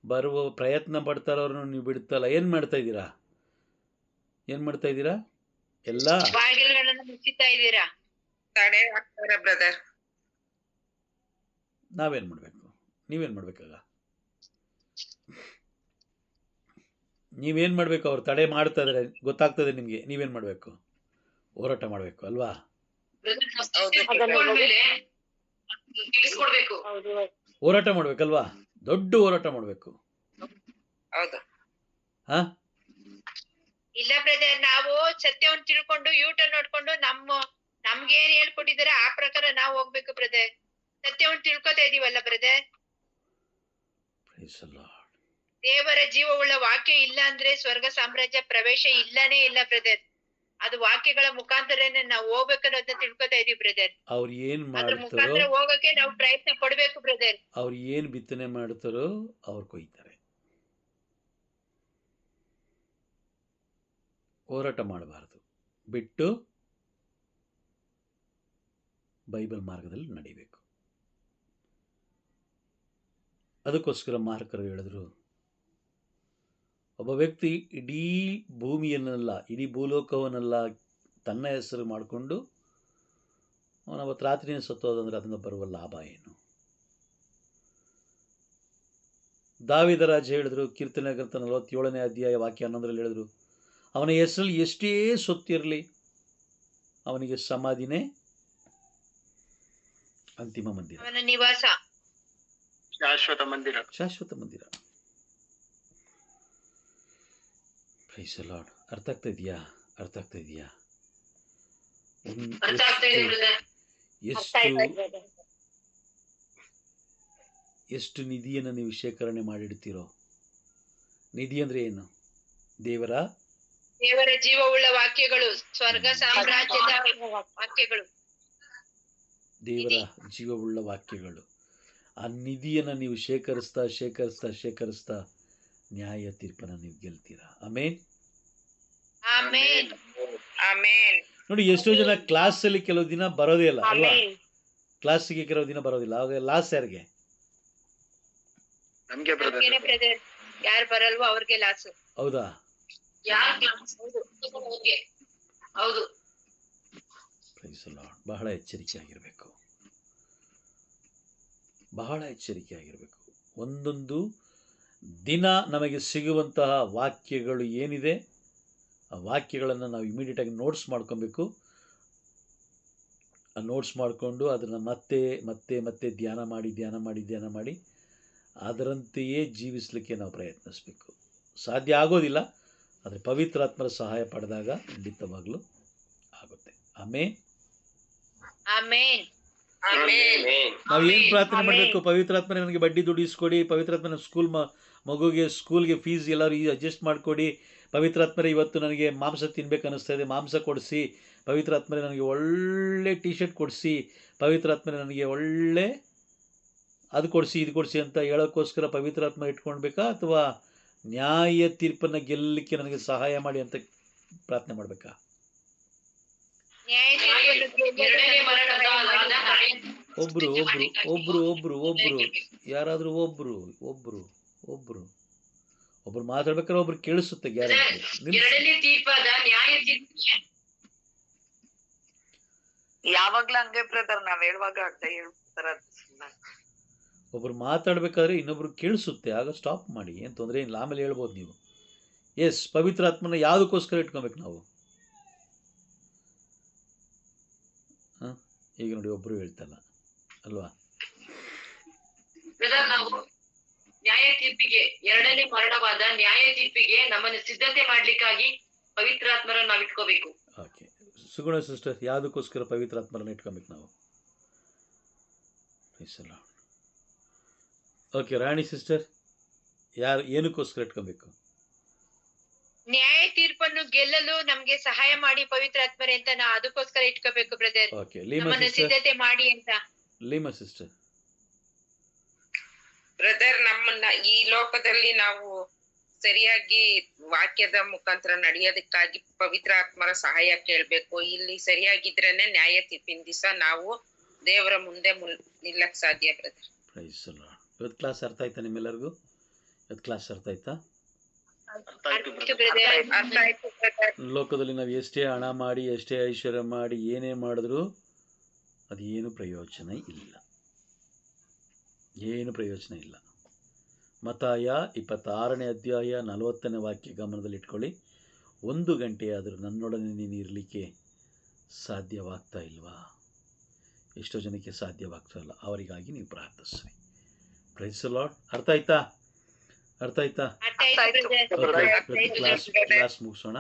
ಬರುವ ಪ್ರಯತ್ನ ಪಡ್ತಾರವ್ರನ್ನು ನೀವು ಬಿಡ್ತಾ ಇಲ್ಲ. ಏನ್ ಮಾಡ್ತಾ ಇದ್ದೀರಾ? ಎಲ್ಲ ಬಾಗಿಲುಗಳನ್ನು ಮುಚ್ಚಿತಾ ಇದ್ದೀರಾ. ತಡೆ ಹಾಕ್ತಾರೆ ಬ್ರದರ್. ನಾವೇನ್ ಮಾಡ್ಬೇಕು? ನೀವೇನ್ ಮಾಡ್ಬೇಕಾಗ? ನೀವೇನ್ ಮಾಡ್ಬೇಕು? ಅವ್ರು ತಡೆ ಮಾಡ್ತಾ ಇದಾರೆ, ಗೊತ್ತಾಗ್ತದೆ ನಿಮ್ಗೆ. ನೀವೇನ್ ಮಾಡ್ಬೇಕು? ಹೋರಾಟ ಮಾಡ್ಬೇಕು ಅಲ್ವಾ? ಹೋರಾಟ ಮಾಡ್ಬೇಕಲ್ವಾ? ದೊಡ್ಡ ಹೋರಾಟ ಮಾಡ್ಬೇಕು. ಇಲ್ಲ ಬ್ರದರ್, ನಾವು ಸತ್ಯವನ್ನು ತಿಳ್ಕೊಂಡು ಯೂಟರ್ನ್ ನೋಡ್ಕೊಂಡು ನಮ್ಗೆ ಏನ್ ಹೇಳ್ಕೊಟ್ಟಿದಾರೆ ಆ ಪ್ರಕಾರ ನಾವು ಹೋಗ್ಬೇಕು ಬ್ರದರ್. ಸತ್ಯವನ್ನು ತಿಳ್ಕೊತಾ ಇದೀವಲ್ಲ ಬ್ರದರ್. ದೇವರ ಜೀವವುಳ್ಳ ವಾಕ್ಯ ಇಲ್ಲ ಅಂದ್ರೆ ಸ್ವರ್ಗ ಸಾಮ್ರಾಜ್ಯ ಪ್ರವೇಶ ಇಲ್ಲನೇ ಇಲ್ಲ ಬ್ರದರ್. ಅದು ವಾಕ್ಯಗಳ ಮುಖಾಂತರನೇ ನಾವು ಹೋಗ್ಬೇಕನ್ನೋದನ್ನ ತಿಳ್ಕೊತಾ ಇದೀವಿ ಬ್ರದರ್. ಅವ್ರು ಏನ್ ಮಾಡ್ತಾರೋ ಮುಖಾಂತರ ಹೋಗಕ್ಕೆ ನಾವು ಪ್ರಯತ್ನ ಪಡ್ಬೇಕು ಬ್ರದರ್. ಅವ್ರು ಏನ್ ಬಿತ್ತನೆ ಮಾಡ್ತಾರೋ ಅವ್ರು ಕೊಯ್ತಾರೆ. ಹೋರಾಟ ಮಾಡಬಾರದು, ಬಿಟ್ಟು ಬೈಬಲ್ ಮಾರ್ಗದಲ್ಲಿ ನಡಿಬೇಕು. ಅದಕ್ಕೋಸ್ಕರ ಮಾರ್ಕರು ಹೇಳಿದ್ರು, ಒಬ್ಬ ವ್ಯಕ್ತಿ ಇಡೀ ಭೂಮಿಯನ್ನೆಲ್ಲ, ಇಡೀ ಭೂಲೋಕವನ್ನೆಲ್ಲ ತನ್ನ ಹೆಸರು ಮಾಡಿಕೊಂಡು ಅವನು ಅವತ್ತು ರಾತ್ರಿನೇ ಸತ್ತೋದಂದ್ರೆ ಅದನ್ನು ಬರುವ ಲಾಭ ಏನು? ದಾವೀದ ರಾಜ ಹೇಳಿದ್ರು, ಕೀರ್ತನೆ ಗ್ರಂಥ 47ನೇ ಅಧ್ಯಾಯ ವಾಕ್ಯ 11ರಲ್ಲಿ ಹೇಳಿದ್ರು, ಅವನ ಹೆಸರಲ್ಲಿ ಎಷ್ಟೇ ಸೊತ್ತಿರಲಿ ಅವನಿಗೆ ಸಮಾಧಿನೇ ಅಂತಿಮ ಮಂದಿರ, ಅವನ ನಿವಾಸ, ಶಾಶ್ವತ ಮಂದಿರ. Praise the lord. ಅರ್ಥ ಆಗ್ತಾ ಇದೆಯಾ? ಎಷ್ಟು ನಿಧಿಯನ್ನು ನೀವು ಶೇಖರಣೆ ಮಾಡಿಡ್ತೀರೋ. ನಿಧಿ ಅಂದ್ರೆ ಏನು? ದೇವರ ಜೀವವುಳ್ಳ ವಾಕ್ಯಗಳು, ಸ್ವರ್ಗ ಸಾಮ್ರಾಜ್ಯದ ವಾಕ್ಯಗಳು, ದೇವರ ಜೀವವುಳ್ಳ ವಾಕ್ಯಗಳು. ಆ ನಿಧಿಯನ್ನು ನೀವು ಶೇಖರಿಸ್ತಾ ನ್ಯಾಯ ತೀರ್ಪನ್ನು ನೀವು ಗೆಲ್ತೀರಾ. ಆಮೇನ್. ನೋಡಿ, ಎಷ್ಟೋ ಜನ ಕ್ಲಾಸಲ್ಲಿ ಕೆಲವು ದಿನ ಬರೋದೇ ಇಲ್ಲ ಅಲ್ವಾ? ಕ್ಲಾಸಿಗೆ ಕೆಲವು ದಿನ ಬರೋದಿಲ್ಲ. ಅವಾಗ ಲಾಸ್ ಯಾರಿಗೆ? ಯಾರು ಬರಲ್ವೋ ಅವ್ರಿಗೆ ಲಾಸು. ಹೌದಾ? ಹೌದು. Praise the lord. ಬಹಳ ಎಚ್ಚರಿಕೆಯಾಗಿರಬೇಕು, ಬಹಳ ಎಚ್ಚರಿಕೆಯಾಗಿರಬೇಕು. ಒಂದೊಂದು ದಿನ ನಮಗೆ ಸಿಗುವಂತಹ ವಾಕ್ಯಗಳು ಏನಿದೆ ಆ ವಾಕ್ಯಗಳನ್ನು ನಾವು ಇಮಿಡಿಯೇಟಾಗಿ ನೋಟ್ಸ್ ಮಾಡ್ಕೊಬೇಕು. ಆ ನೋಟ್ಸ್ ಮಾಡಿಕೊಂಡು ಅದನ್ನು ಮತ್ತೆ ಮತ್ತೆ ಮತ್ತೆ ಧ್ಯಾನ ಮಾಡಿ ಅದರಂತೆಯೇ ಜೀವಿಸಲಿಕ್ಕೆ ನಾವು ಪ್ರಯತ್ನಿಸಬೇಕು. ಸಾಧ್ಯ ಆಗೋದಿಲ್ಲ, ಆದರೆ ಪವಿತ್ರಾತ್ಮರ ಸಹಾಯ ಪಡೆದಾಗ ಖಂಡಿತವಾಗಲೂ ಆಗುತ್ತೆ. ಆಮೇನ್. ಆಮೇನ್. ನಾವು ಏನು ಪ್ರಾರ್ಥನೆ ಮಾಡಬೇಕು? ಪವಿತ್ರಾತ್ಮನೇ ನನಗೆ ಬಡ್ಡಿ ದುಡಿಸ್ಕೊಡಿ, ಪವಿತ್ರಾತ್ಮನ ಮಗುಗೆ ಸ್ಕೂಲ್ಗೆ ಫೀಸ್ ಎಲ್ಲರೂ ಅಡ್ಜಸ್ಟ್ ಮಾಡಿಕೊಡಿ, ಪವಿತ್ರಾತ್ಮರೇ ಇವತ್ತು ನನಗೆ ಮಾಂಸ ತಿನ್ಬೇಕು ಅನ್ನಿಸ್ತಾ ಇದೆ, ಮಾಂಸ ಕೊಡಿಸಿ, ಪವಿತ್ರಾತ್ಮರೇ ನನಗೆ ಒಳ್ಳೆ ಟಿ ಶರ್ಟ್ ಕೊಡಿಸಿ, ಪವಿತ್ರಾತ್ಮರೇ ನನಗೆ ಒಳ್ಳೆ ಅದು ಕೊಡಿಸಿ ಇದು ಕೊಡಿಸಿ ಅಂತ ಹೇಳೋಕ್ಕೋಸ್ಕರ ಪವಿತ್ರಾತ್ಮ ಇಟ್ಕೊಳ್ಬೇಕಾ, ಅಥವಾ ನ್ಯಾಯ ತೀರ್ಪನ್ನು ಗೆಲ್ಲಲಿಕ್ಕೆ ನನಗೆ ಸಹಾಯ ಮಾಡಿ ಅಂತ ಪ್ರಾರ್ಥನೆ ಮಾಡಬೇಕಾ? ಒಬ್ರು ಯಾರಾದರೂ ಒಬ್ರು ಮಾತಾಡ್ಬೇಕಾದ್ರೆ ಒಬ್ರು ಕೇಳಿಸುತ್ತೆ ಗ್ಯಾರಂಟಿ. ಯಾವಾಗ್ಲೂ ಹಂಗೆ ಬ್ರದರ್, ನಾವ್ ಹೇಳುವಾಗ ಹೇಳ್ತಾರ. ಒಬ್ರು ಮಾತಾಡ್ಬೇಕಾದ್ರೆ ಇನ್ನೊಬ್ರು ಕೇಳಿಸುತ್ತೆ, ಆಗ ಸ್ಟಾಪ್ ಮಾಡಿ, ಏನು ತೊಂದರೆ ಇಲ್ಲ, ಆಮೇಲೆ ಹೇಳ್ಬೋದು ನೀವು. ಎಸ್, ಪವಿತ್ರಾತ್ಮನ ಯಾವುದಕ್ಕೋಸ್ಕರ ಇಟ್ಕೊಬೇಕು ನಾವು? ಈಗ ನೋಡಿ, ಒಬ್ರು ಹೇಳ್ತಲ್ಲ ಅಲ್ವಾ? ನಾವು ನ್ಯಾಯ ತೀರ್ಪಿಗೆ, ಎರಡನೇ ಮರಣವಾದ ನ್ಯಾಯ ತೀರ್ಪಿಗೆ ನಮ್ಮನ್ನು ಸಿದ್ಧತೆ ಮಾಡ್ಲಿಕ್ಕಾಗಿ ಪವಿತ್ರಾತ್ಮರನ್ನು ನಾವು ಇಟ್ಕೋಬೇಕು. ಓಕೆ, ಸುಗುಣ ಸಿಸ್ಟರ್, ಯಾವುದಕ್ಕೋಸ್ಕರ ಪವಿತ್ರಾತ್ಮರನ್ನು ಇಟ್ಕೊಬೇಕು ನಾವು? ಓಕೆ, ರಾಣಿ ಸಿಸ್ಟರ್, ಏನಕ್ಕೋಸ್ಕರ ಇಟ್ಕೊಬೇಕು? ನ್ಯಾಯ ತೀರ್ಪನ್ನು ಗೆಲ್ಲಲು ನಮ್ಗೆ ಸಹಾಯ ಮಾಡಿ ಪವಿತ್ರಾತ್ಮರೇ ಅಂತ ನಾವು ಅದಕ್ಕೋಸ್ಕರ ಇಟ್ಕೋಬೇಕು ಬ್ರದರ್. ಓಕೆ, ನಮ್ಮನ್ನು ಸಿದ್ಧತೆ ಮಾಡಿ ಅಂತ. ಲೀಮಾ ಸಿಸ್ಟರ್. ಬ್ರದರ್, ನಮ್ಮನ್ನ ಈ ಲೋಕದಲ್ಲಿ ನಾವು ಸರಿಯಾಗಿ ವಾಕ್ಯದ ಮುಖಾಂತರ ನಡೆಯೋದಕ್ಕಾಗಿ ಪವಿತ್ರ ಆತ್ಮರ ಸಹಾಯ ಕೇಳ್ಬೇಕು. ಇಲ್ಲಿ ಸರಿಯಾಗಿದ್ರೇನೆ ನ್ಯಾಯ ತೀರ್ಪಿನ ದಿವಸ ನಾವು ದೇವರ ಮುಂದೆ ನಿಲ್ಲಕ್ ಸಾಧ್ಯ ಬ್ರದರ್. Praise the lord. ಇವತ್ತು ಕ್ಲಾಸ್ ಅರ್ಥ ಆಯ್ತಾ ನಿಮ್ಮೆಲ್ಲರಿಗೂ? ಇವತ್ತು ಕ್ಲಾಸ್ ಅರ್ಥ ಆಯ್ತಾ? ಲೋಕದಲ್ಲಿ ನಾವು ಎಷ್ಟೇ ಹಣ ಮಾಡಿ, ಎಷ್ಟೇ ಐಶ್ವರ್ಯ ಮಾಡಿ, ಏನೇ ಮಾಡಿದ್ರೂ ಅದೇನು ಪ್ರಯೋಜನ ಇಲ್ಲ, ಏನು ಪ್ರಯೋಜನ ಇಲ್ಲ. ಮತ್ತಾಯ 26ನೇ ಅಧ್ಯಾಯ 40ನೇ ವಾಕ್ಯ ಗಮನದಲ್ಲಿಟ್ಕೊಳ್ಳಿ. 1 ಗಂಟೆ ಆದರೂ ನನ್ನೊಡನೆ ನೀನು ಇರಲಿಕ್ಕೆ ಸಾಧ್ಯವಾಗ್ತಾ ಇಲ್ವಾ? ಎಷ್ಟೋ ಜನಕ್ಕೆ ಸಾಧ್ಯವಾಗ್ತಾ ಇಲ್ಲ, ಅವರಿಗಾಗಿ ನೀವು ಪ್ರಾರ್ಥಿಸ್ರಿ. Price the lord. ಅರ್ಥ ಆಯ್ತಾ? ಕ್ಲಾಸ್ ಮುಗಿಸೋಣ.